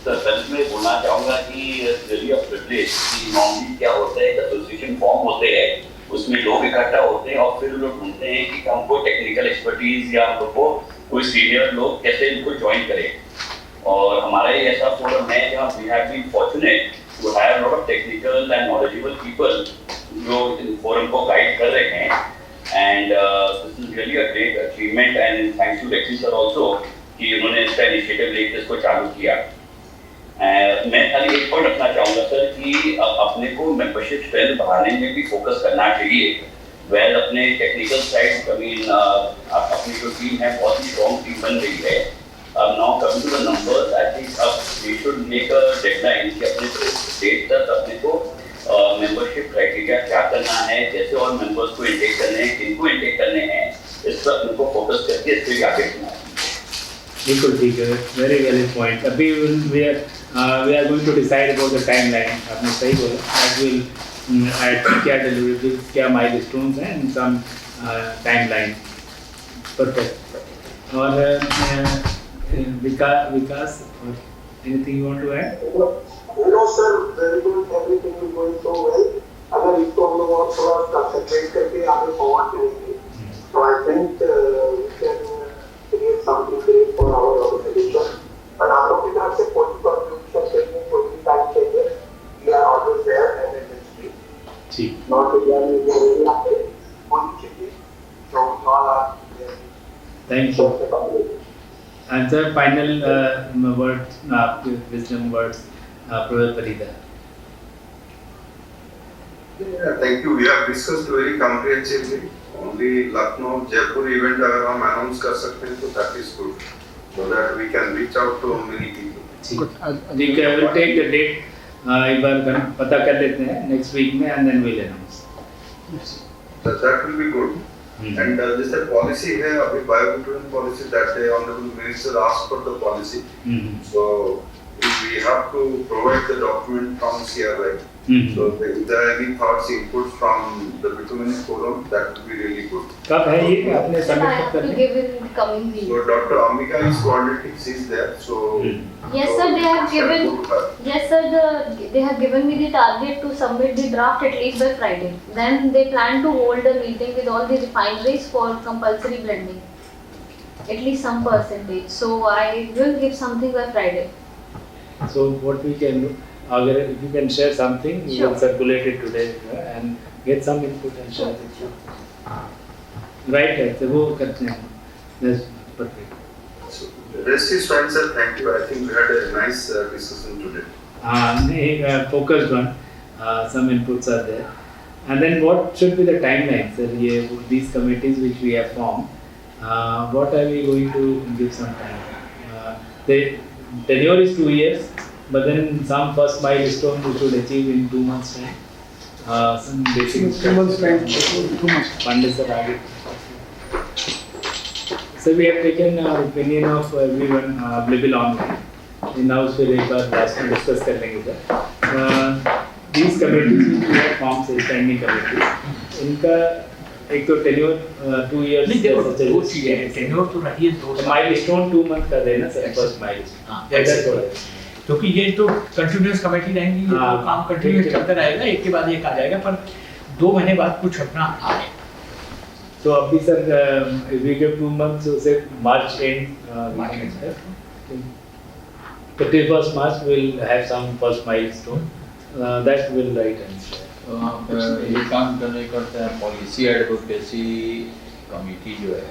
Sir पहले मैं बोलना चाहूँगा कि really a privilege कि normally क्या होता है एसोसिएशन फॉर्म होते हैं उसमें लोग इकट्ठा होते हैं और फिर लोग ढूंढते हैं कि हमको टेक्निकल एक्सपर्टीज या हमको कोई सीनियर लोग कैसे इनको ज्वाइन करें और हमारा ये ऐसा फोरम है जहाँ we have been fortunate to hire a lot of technical and knowledgeable people जो इन फोरम को गाइड कर रहे हैं and this is really a great achievement and thanks to Rexy sir also कि उन्होंने इसका इनिशिएटिव लेकर इसको चालू किया। मैं खाली एक पॉइंट रखना चाहूँगा सर कि अपने को मेंबरशिप स्ट्रेंथ बढ़ाने में भी फोकस करना चाहिए। वेल अपने टेक्निकल साइड अपनी जो टीम है बहुत ही स्ट्रॉन्ग टीम बन रही है। अब now coming to the numbers I think अब we should make a deadline कि अपने डेट तक अपने को मेंबरशिप क्राइटेरिया क्या करना है, जैसे और मेंबर्स को इंटेक करने हैं, किनको इंटेक करने हैं, इस पर अपने को फोकस करके इस पर आगे बढ़ना है। बिल्कुल ठीक है, वेरी वैलिड पॉइंट। अभी we are going to decide about the timeline. आपने सही बोला, that will add क्या deliverables, क्या milestones हैं and some timeline. Perfect. और विकास anything you want to add? No sir, very good, everything is going so well. अगर इसको हम लोग और थोड़ा concentrate करके आगे forward करेंगे, so I think we can create something great for our organization. But हम लोग की तरफ से कोई contribution चाहिए, कोई भी time चाहिए, we are always there and in history. ठीक। Not India में भी already आते हैं, कोई चाहिए, so we all are there. Thank you. And sir, final words, wisdom words, Professor Parida. Yeah, thank you. We have discussed very comprehensively. Only Lucknow, Jaipur event अगर हम announce कर सकते हैं तो that is good, so that we can reach out to many people. ठीक है, we'll take the date. एक बार पता कर लेते हैं next week में and then we'll announce. That will be good. And this is policy है अभी bio-bitumen policy that the honorable minister asked for the policy. So we have to provide the document from CRI. So if there are any thoughts, inputs from the bitumen forum, that would be really good. कब है ये आपने I submit have कर to दिया? give in the coming week. So Dr. Ambika is coordinating, she is there. So Yes sir, they have given. Yes sir, they have given me the target to submit the draft at least by Friday. Then they plan to hold a meeting with all the refineries for compulsory blending. At least some percentage. So I will give something by Friday. So what we can do, अगर if you can share something, we will Sure. circulate it today and get some input and share it. Right, right. So वो करते हैं. That's perfect. So rest is fine, sir. Thank you. I think we had a nice discussion today. नहीं, focused one. Some inputs are there. And then what should be the timeline, sir? ये these committees which we have formed, what are we going to give some time? The tenure is 2 years, but then some first milestone we should achieve in 2 months time. Some basic 2 months time. 2 months. fund is the target. So we have taken opinion of everyone available online. In-house फिर एक बार last में discuss कर लेंगे sir. These committees which we have formed, say standing committees, इनका एक तो tenure 2 years. नहीं देखो दो चीजें हैं, टेन्योर तो रही है 2 साल। Milestone 2 month का देना सर first milestone. हाँ, That's all. क्योंकि ये तो कंटिन्यूस कमेटी रहेंगी, ये हाँ, तो काम कंटिन्यूस चलता रहेगा, एक के बाद एक आ जाएगा, पर 2 महीने बाद कुछ अपना आए। तो अभी sir if we give 2 months, so say March end. 31st March we'll have some first milestone. That will write and share. तो आप ये काम करते हैं पॉलिसी एडवोकेसी कमेटी जो है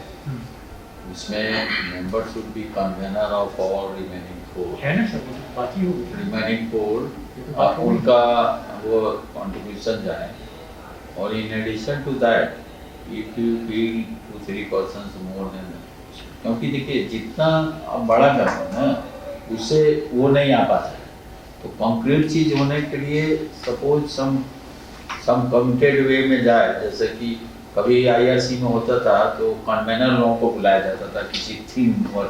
इसमें member should be convener of all remaining 4 है ना सर, बात ही होगी। रिमेनिंग 4 उनका वो कंट्रीब्यूशन जाए, और in addition to that if you feel 2-3 persons more then, क्योंकि देखिए जितना आप बड़ा करते हैं ना उससे वो नहीं आ पाता है, तो कंक्रीट चीज होने के लिए सपोज सम कमिटेड वे में जाए, जैसे कि कभी आईआरसी में होता था तो कन्वेनर लोगों को बुलाया जाता था किसी थीम पर,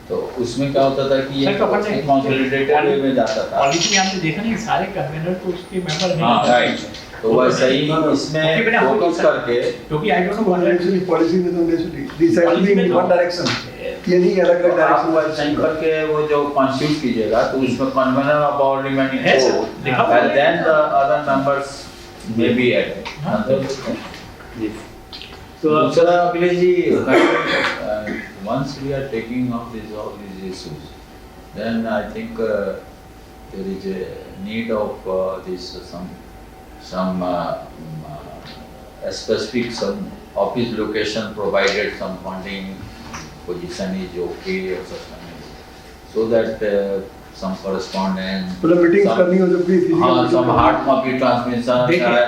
तो उसमें क्या होता था कि ये कंसोलिडेटेड वे में जाता था। पॉलिसी में आपने देखा नहीं, सारे कन्वेनर तो उसके मेंबर नहीं हाँ होते। राइट, तो वैसा ही इसमें फोकस करके, क्योंकि I don't know what actually policy में तो डिसाइड इन वन डायरेक्शन, ये नहीं अलग अलग डायरेक्शन वाइज साइन करके वो जो कॉन्स्टिट्यूट कीजिएगा तो उसमें कन्वेनर ऑफ ऑल रिमेनिंग है सर, 4 देखा and then the other members may be added. Yes. So दूसरा Akhilesh ji, once we are taking up all these issues, then I think there is a need of this some specific some office location provided, some funding position is okay or something, so that some correspondence, मतलब meetings करनी हो जब भी हाँ, some hard copy transmission,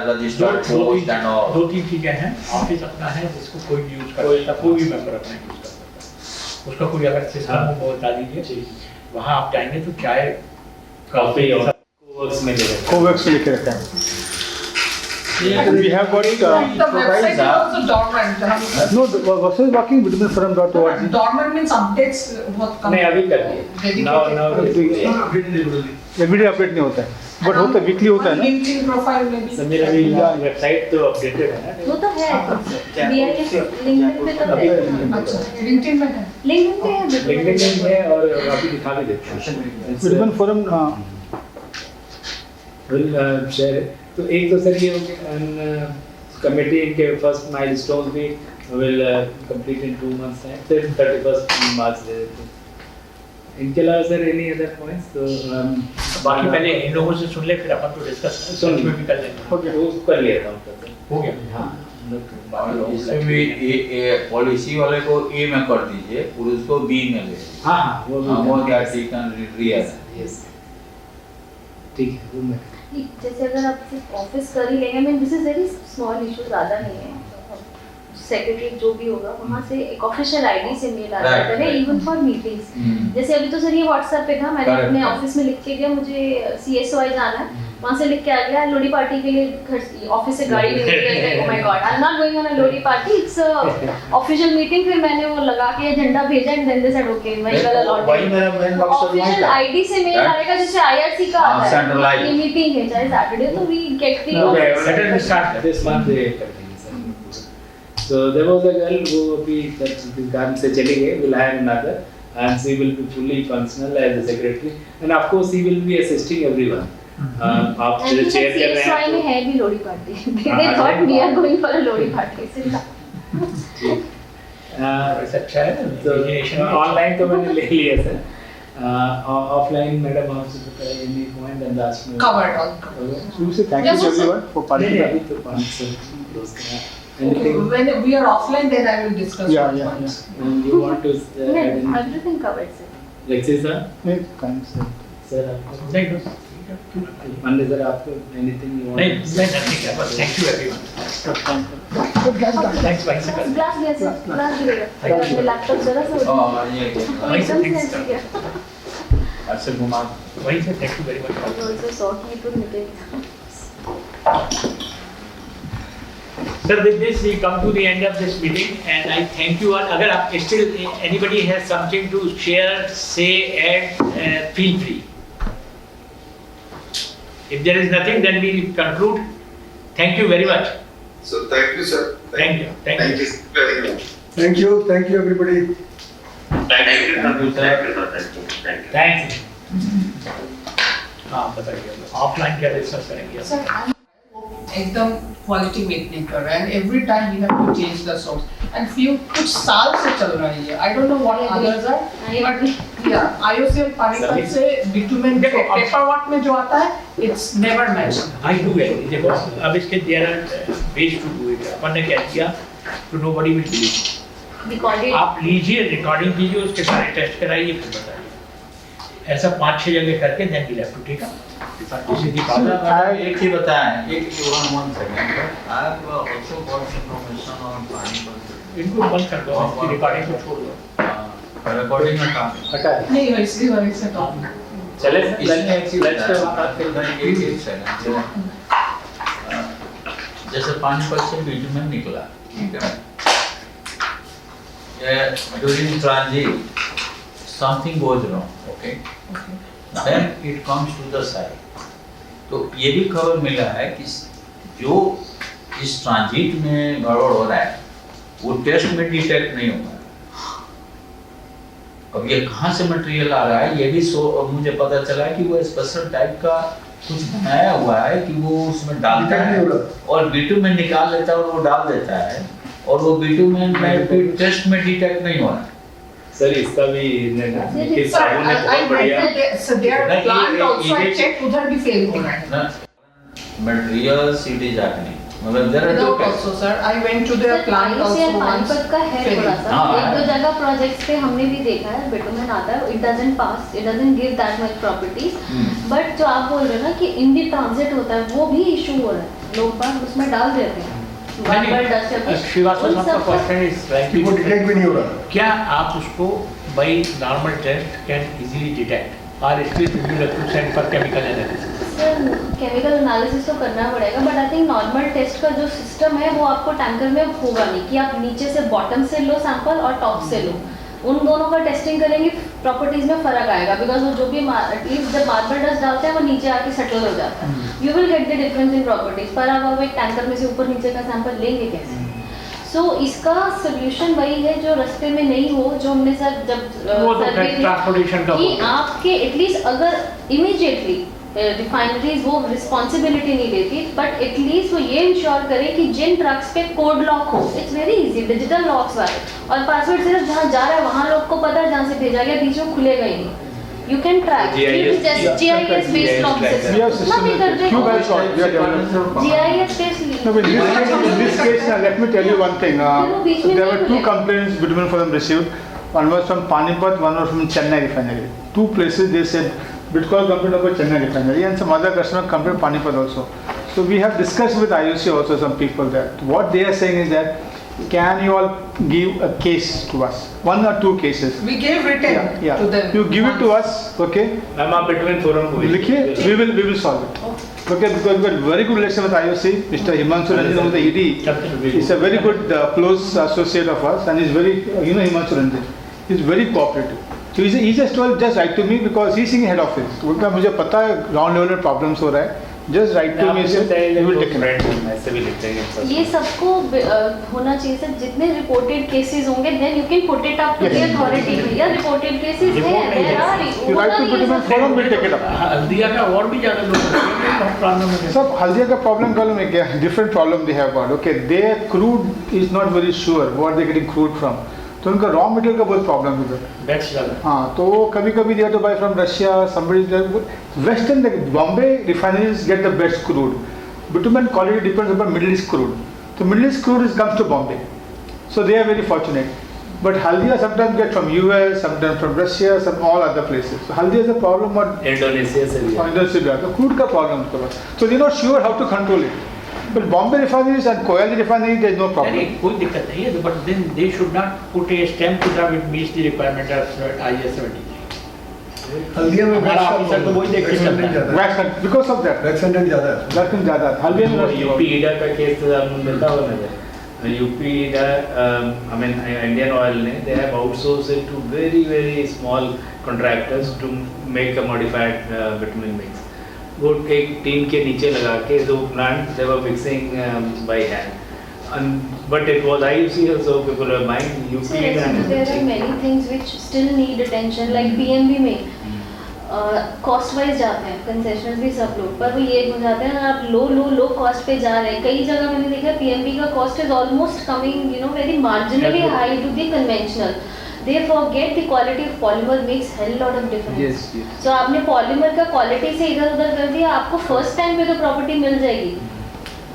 registered post and all. 2-3 चीजें हैं। Office अपना है जिसको कोई भी यूज कर सकता, कोई भी मेंबर अपना यूज कर सकता है। उसका कोई अगर सिस्टम हो वो बता दीजिए, वहाँ आप जाएंगे तो चाय कॉफी और कोवर्क्स में ले कोवैक्स लिखे रहता है। We have got The website is also dormant. no, what is working bitumenforum.org. Dormant means updates बहुत कम। नहीं अभी कर दिए, now एवरीडे अपडेट नहीं होता है, बट होता है वीकली होता है ना। LinkedIn प्रोफाइल में भी। समीर अभी वेबसाइट तो अपडेटेड है ना। वो तो है, बीआईएस लिंक्डइन पे तो है। अच्छा, LinkedIn में है। लिंक्डइन पे है, लिंक्डइन में है और अभी दिखा भी देते हैं। Bitumen forum will share. तो एक तो सर ये हो गया, कमेटी के फर्स्ट माइलस्टोन भी will complete in 2 months time, फिर 31 मार्च दे देते हैं। इनके अलावा सर एनी अदर पॉइंट्स? तो बाकी पहले इन लोगों से सुन ले, फिर अपन तो डिस्कस सुन में भी कर लेंगे। ओके, वो कर लिया था उनका, हो गया। हाँ इसमें भी पॉलिसी वाले को ए में कर दीजिए और उसको बी में ले। हाँ वो क्या ठीक है, रियल यस ठीक है। वो मैं जैसे अगर आप सिर्फ ऑफिस कर ही लेंगे, I mean this is very small issue, ज़्यादा नहीं है। सेक्रेटरी जो भी होगा वहाँ से एक ऑफिशियल आईडी से मेल आ जाता है इवन फॉर मीटिंग्स। जैसे अभी तो सर ये व्हाट्सएप पे था, मैंने अपने ऑफिस में लिख के दिया मुझे CSY जाना है, वहाँ से लिख के आ गया लोडी पार्टी के लिए घर ऑफिस से गाड़ी लेके गए। Oh my god, I am not going on a lodi party, it's official meeting. फिर मैंने वो लगा के एजेंडा भेजा and then they said okay वही वाला लॉट। वही मेरा मेन मकसद ऑफिशियल आईडी से मेल आएगा, जैसे IRC का आता है ये मीटिंग है चाहे सैटरडे, तो we get Let us start this month they कर देंगे sir. So there was a girl वो अभी काम से चली गई, will hire another and she will be fully functional as a secretary and of course she will be assisting everyone. आप जो चेयर कर रहे हैं में है भी Lodi party, they thought we are going for a Lodi party. अच्छा है ना, तो ऑनलाइन तो मैंने ले लिया सर, ऑफलाइन मैडम आपसे बताया एनी पॉइंट एंड लास्ट में Covered all. You say thank you to everyone for participating. अभी तो 5 सर क्लोज करा। Anything? When we are offline, then I will discuss. Yeah. And you want to add anything? everything covered sir। Lexi sir? Kind sir. Sir आपको नहीं अन्य sir आपको anything you want? नहीं मैं नहीं क्या, बस थैंक यू एवरीवन। थैंक्स भाई से कर। ग्लास दिया सर, ग्लास दिया। मेरा लैपटॉप जरा सा और ये वही से एकदम थैंक्स से गया। अच्छा घुमा वही से thank you very much. I also sought me to meeting। Sir, with this we come to the end of this meeting and I thank you all. अगर आप still anybody has something to share, say, add, feel free. If there is nothing, then we conclude. Thank you very much. So thank you, sir. Thank you. Thank you. Thank you very much. Thank you everybody. Thank you, Thank you, sir. Thank you. Thanks. हाँ बताइए, offline क्या discuss करेंगे? Sir, I'm एकदम quality maintain कर रहा है and every time we have to change the source and few कुछ साल से चल रहा है ये, I don't know what others are but yeah IOCL Panipat से बिटुमेन पेपर वर्क में जो आता है it's never mentioned. I do agree. देखो अब इसके there are ways to do it. अपन ने क्या किया तो nobody will believe. recorded. आप लीजिए, रिकॉर्डिंग कीजिए, उसके सारे टेस्ट कराइए, फिर बताइए। ऐसा 5-6 जगह करके then we have to take up. सीधी बात है। एक ही बताएं, एक one second. I have also got information on Panipat. इनको बंद कर दो, इसकी रिकॉर्डिंग को छोड़ दो। रिकॉर्डिंग हटा नहीं वैसे वैसे तो चले एक सेकंड। जैसे पानीपत से बिटुमेन निकला, ठीक है, during transit something goes wrong, okay, then it comes to the side. तो ये भी खबर मिला है कि जो इस ट्रांजिट में गड़बड़ हो रहा है वो टेस्ट में डिटेक्ट नहीं होगा। अब ये कहाँ से मटेरियल आ रहा है ये भी मुझे पता चला कि वो स्पेशल टाइप का कुछ बनाया हुआ है कि वो उसमें डालता है और बिटुमेन निकाल लेता है और वो डाल देता है, और वो बिटुमेन में फिर टेस्ट में डिटेक्ट नहीं हो रहा। सर इसका भी इस साबुन ने बहुत बढ़िया प्लांट आल्सो आई चेक उधर भी फेल हो रहा है। मटेरियल्स इट इज हैपनिंग, मतलब there are Without also sir, I went to their plant also once. Panipat का है थोड़ा सा, एक दो जगह प्रोजेक्ट्स पे हमने भी देखा है बिटुमेन आता है, it doesn't pass, it doesn't give that much properties, but जो आप बोल रहे हो ना कि इन दी ट्रांजिट होता है वो भी इशू हो रहा है, लोग बार उसमें डाल देते हैं श्रीवास्तव साहब का क्वेश्चन इज कि वो डिटेक्ट भी नहीं हो रहा। क्या आप उसको by normal test can easily detect और इसके लिए to send for chemical analysis? Sir chemical analysis तो करना पड़ेगा, but I think normal test का जो सिस्टम है वो आपको टैंकर में होगा नहीं कि आप नीचे से बॉटम से लो सैंपल और टॉप से लो, उन दोनों का टेस्टिंग करेंगे, प्रॉपर्टीज में फर्क आएगा, बिकॉज वो जो भी एटलीस्ट जब मार्बल डस्ट डालते हैं वो नीचे आके सेटल हो जाता है, you will get the difference in properties, पर अब एक टैंकर में से ऊपर नीचे का सैंपल लेंगे कैसे? सो इसका सोल्यूशन वही है जो रास्ते में नहीं हो, जो हमने सर जब ट्रांसपोर्टेशन का कि आपके एटलीस्ट अगर इमीडिएटली रिफाइनरीज वो रिस्पॉन्सिबिलिटी नहीं देती, बट एटलीस्ट वो ये इंश्योर करें कि जिन ट्रक्स पे कोड लॉक हो, it's very easy, digital locks वाले, और पासवर्ड सिर्फ जहाँ जा रहा है वहाँ लोग को पता है, जहाँ से भेजा गया बीच में खुलेगा ही नहीं, you can track GIS based log system ना भी करते हैं GIS based no, in this case let me tell you one thing, there were two complaints between for them received, one was from Panipat, one was from Chennai refinery, two places they said Bitcoin complained about Chennai refinery and some other customer complained Panipat also. So we have discussed with IOC also some people there. What they are saying is that can you all give a case to us, one or two cases? We gave written to them. You give it to us, okay? Ma'am आप between forum को लिखिए, we will solve it. Okay, because we got very good relation with IOC. Mr. Himanshu Ranjan of the ED is a very good close associate of us, and he's very Himanshu Ranjan. He's very cooperative. So he just told just write to me because he's in head office. उनका मुझे पता है ground level में problems हो रहा है. Just write to me, sir. We will take care. ऐसे भी लिखते हैं ये सबको होना चाहिए सर, जितने रिपोर्टेड केसेस होंगे then you can put it up to the authority, भैया रिपोर्टेड केसेस हैं, there are, You write to Bitcoin forum, we'll take it up. Haldia का और भी ज़्यादा लोग प्रॉब्लम है। सब हल्दिया का problem है क्या? Different problem they have got. Okay, their crude is not very sure what they getting crude from. तो उनका रॉ मटेरियल का बहुत प्रॉब्लम है। हाँ, तो कभी कभी they to buy from Russia, somebody western, Bombay refineries get the best crude, bitumen quality depends upon Middle East crude, तो Middle East crude is comes to Bombay, so they are very fortunate, but Haldia sometimes get from US, sometimes from Russia, some all other places, so Haldia is a problem और Indonesia से भी Indonesia तो crude का problem उसके पास, so they are not sure how to control it. But Bombay refineries and Koyali refinery, there is no problem. नहीं, कोई दिक्कत नहीं है, but then they should not put a stamp to that which meets the requirement of IS 73. Haldia में हमारा officer तो वही देख के चलता है। Wax because of that. Wax content ज़्यादा है। वैक्स कंटेंट ज़्यादा है। हल्दिया में यूपी ईडा का केस आपने देखा होगा ना, UP ईडा I mean Indian Oil ने they have outsourced it to very small contractors to make a modified bitumen mix. वो एक टीम के नीचे लगा के जो plant they were mixing by hand, but it was IUC also people were buying UP. There are many things which still need attention, like PMB में cost wise जाते हैं कंसेशनर्स भी सब लोग, पर वो ये हो जाते हैं आप लो कॉस्ट पे जा रहे हैं, कई जगह मैंने देखा PMB का cost is almost coming very marginally high to the conventional, they forget the quality of polymer makes hell lot of difference. So आपने पॉलीमर का क्वालिटी से इधर उधर कर दिया, आपको फर्स्ट टाइम पे तो प्रॉपर्टी मिल जाएगी,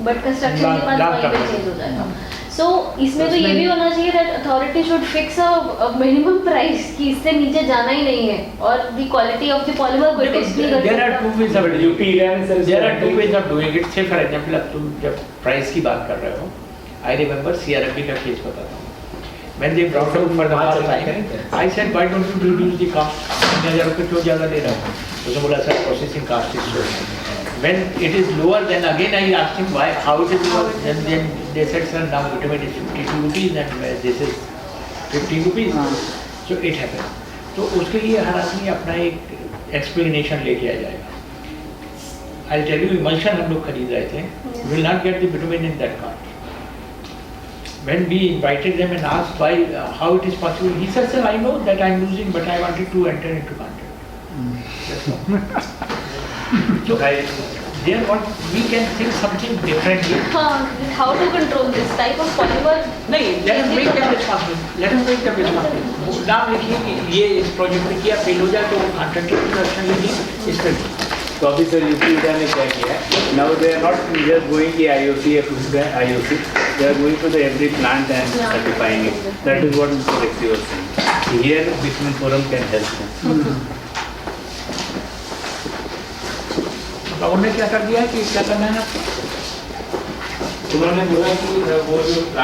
बट कंस्ट्रक्शन के बाद वहीं पे चेंज हो जाएगा. So इसमें तो ये भी होना चाहिए that authority should fix a minimum price कि इससे नीचे जाना ही नहीं है और the quality of the polymer कोई टेस्ट नहीं कर There are two ways of UP Iran is There are two ways of doing it. Say for example, अब तुम जब प्राइस की बात कर रहे हो, I remember CRMB का केस बताता हूँ. When they brought out for the first time, I said, why don't you reduce the cost? 3,000 रुपए क्यों ज़्यादा ले रहे हो? उसने बोला sir processing cost is so high. When it is lower, then again I asked him why, how it is lower. Then they said, sir, now bitumen is 52 rupees and this is 15 rupees. So it happened. तो उसके लिए हर आदमी अपना एक explanation लेके आ जाएगा. I'll tell you, emulsion हम लोग खरीद रहे थे. We will not get the bitumen in that cost. When we invited them and asked why, how it is possible, he said, sir, I know that I am losing, but I wanted to enter into contract. So there what we can think something differently. How to control this type of polymer? नहीं, let us make them responsible. Let us make them responsible. नाम लिखिए कि ये इस project में किया, fail हो जाए तो कॉन्ट्रैक्टर एक्शन लीजिए, इस पर. तो अभी सर यूपी इंडिया ने क्या किया है? Now they are not just going to IOC या कुछ का IOC. They are going to the every plant and certifying it. That is what Mr. Rexy was saying. Here, Bitumen Forum can help them. तो उन्होंने क्या कर दिया कि क्या करना है? उन्होंने बोला कि वो जो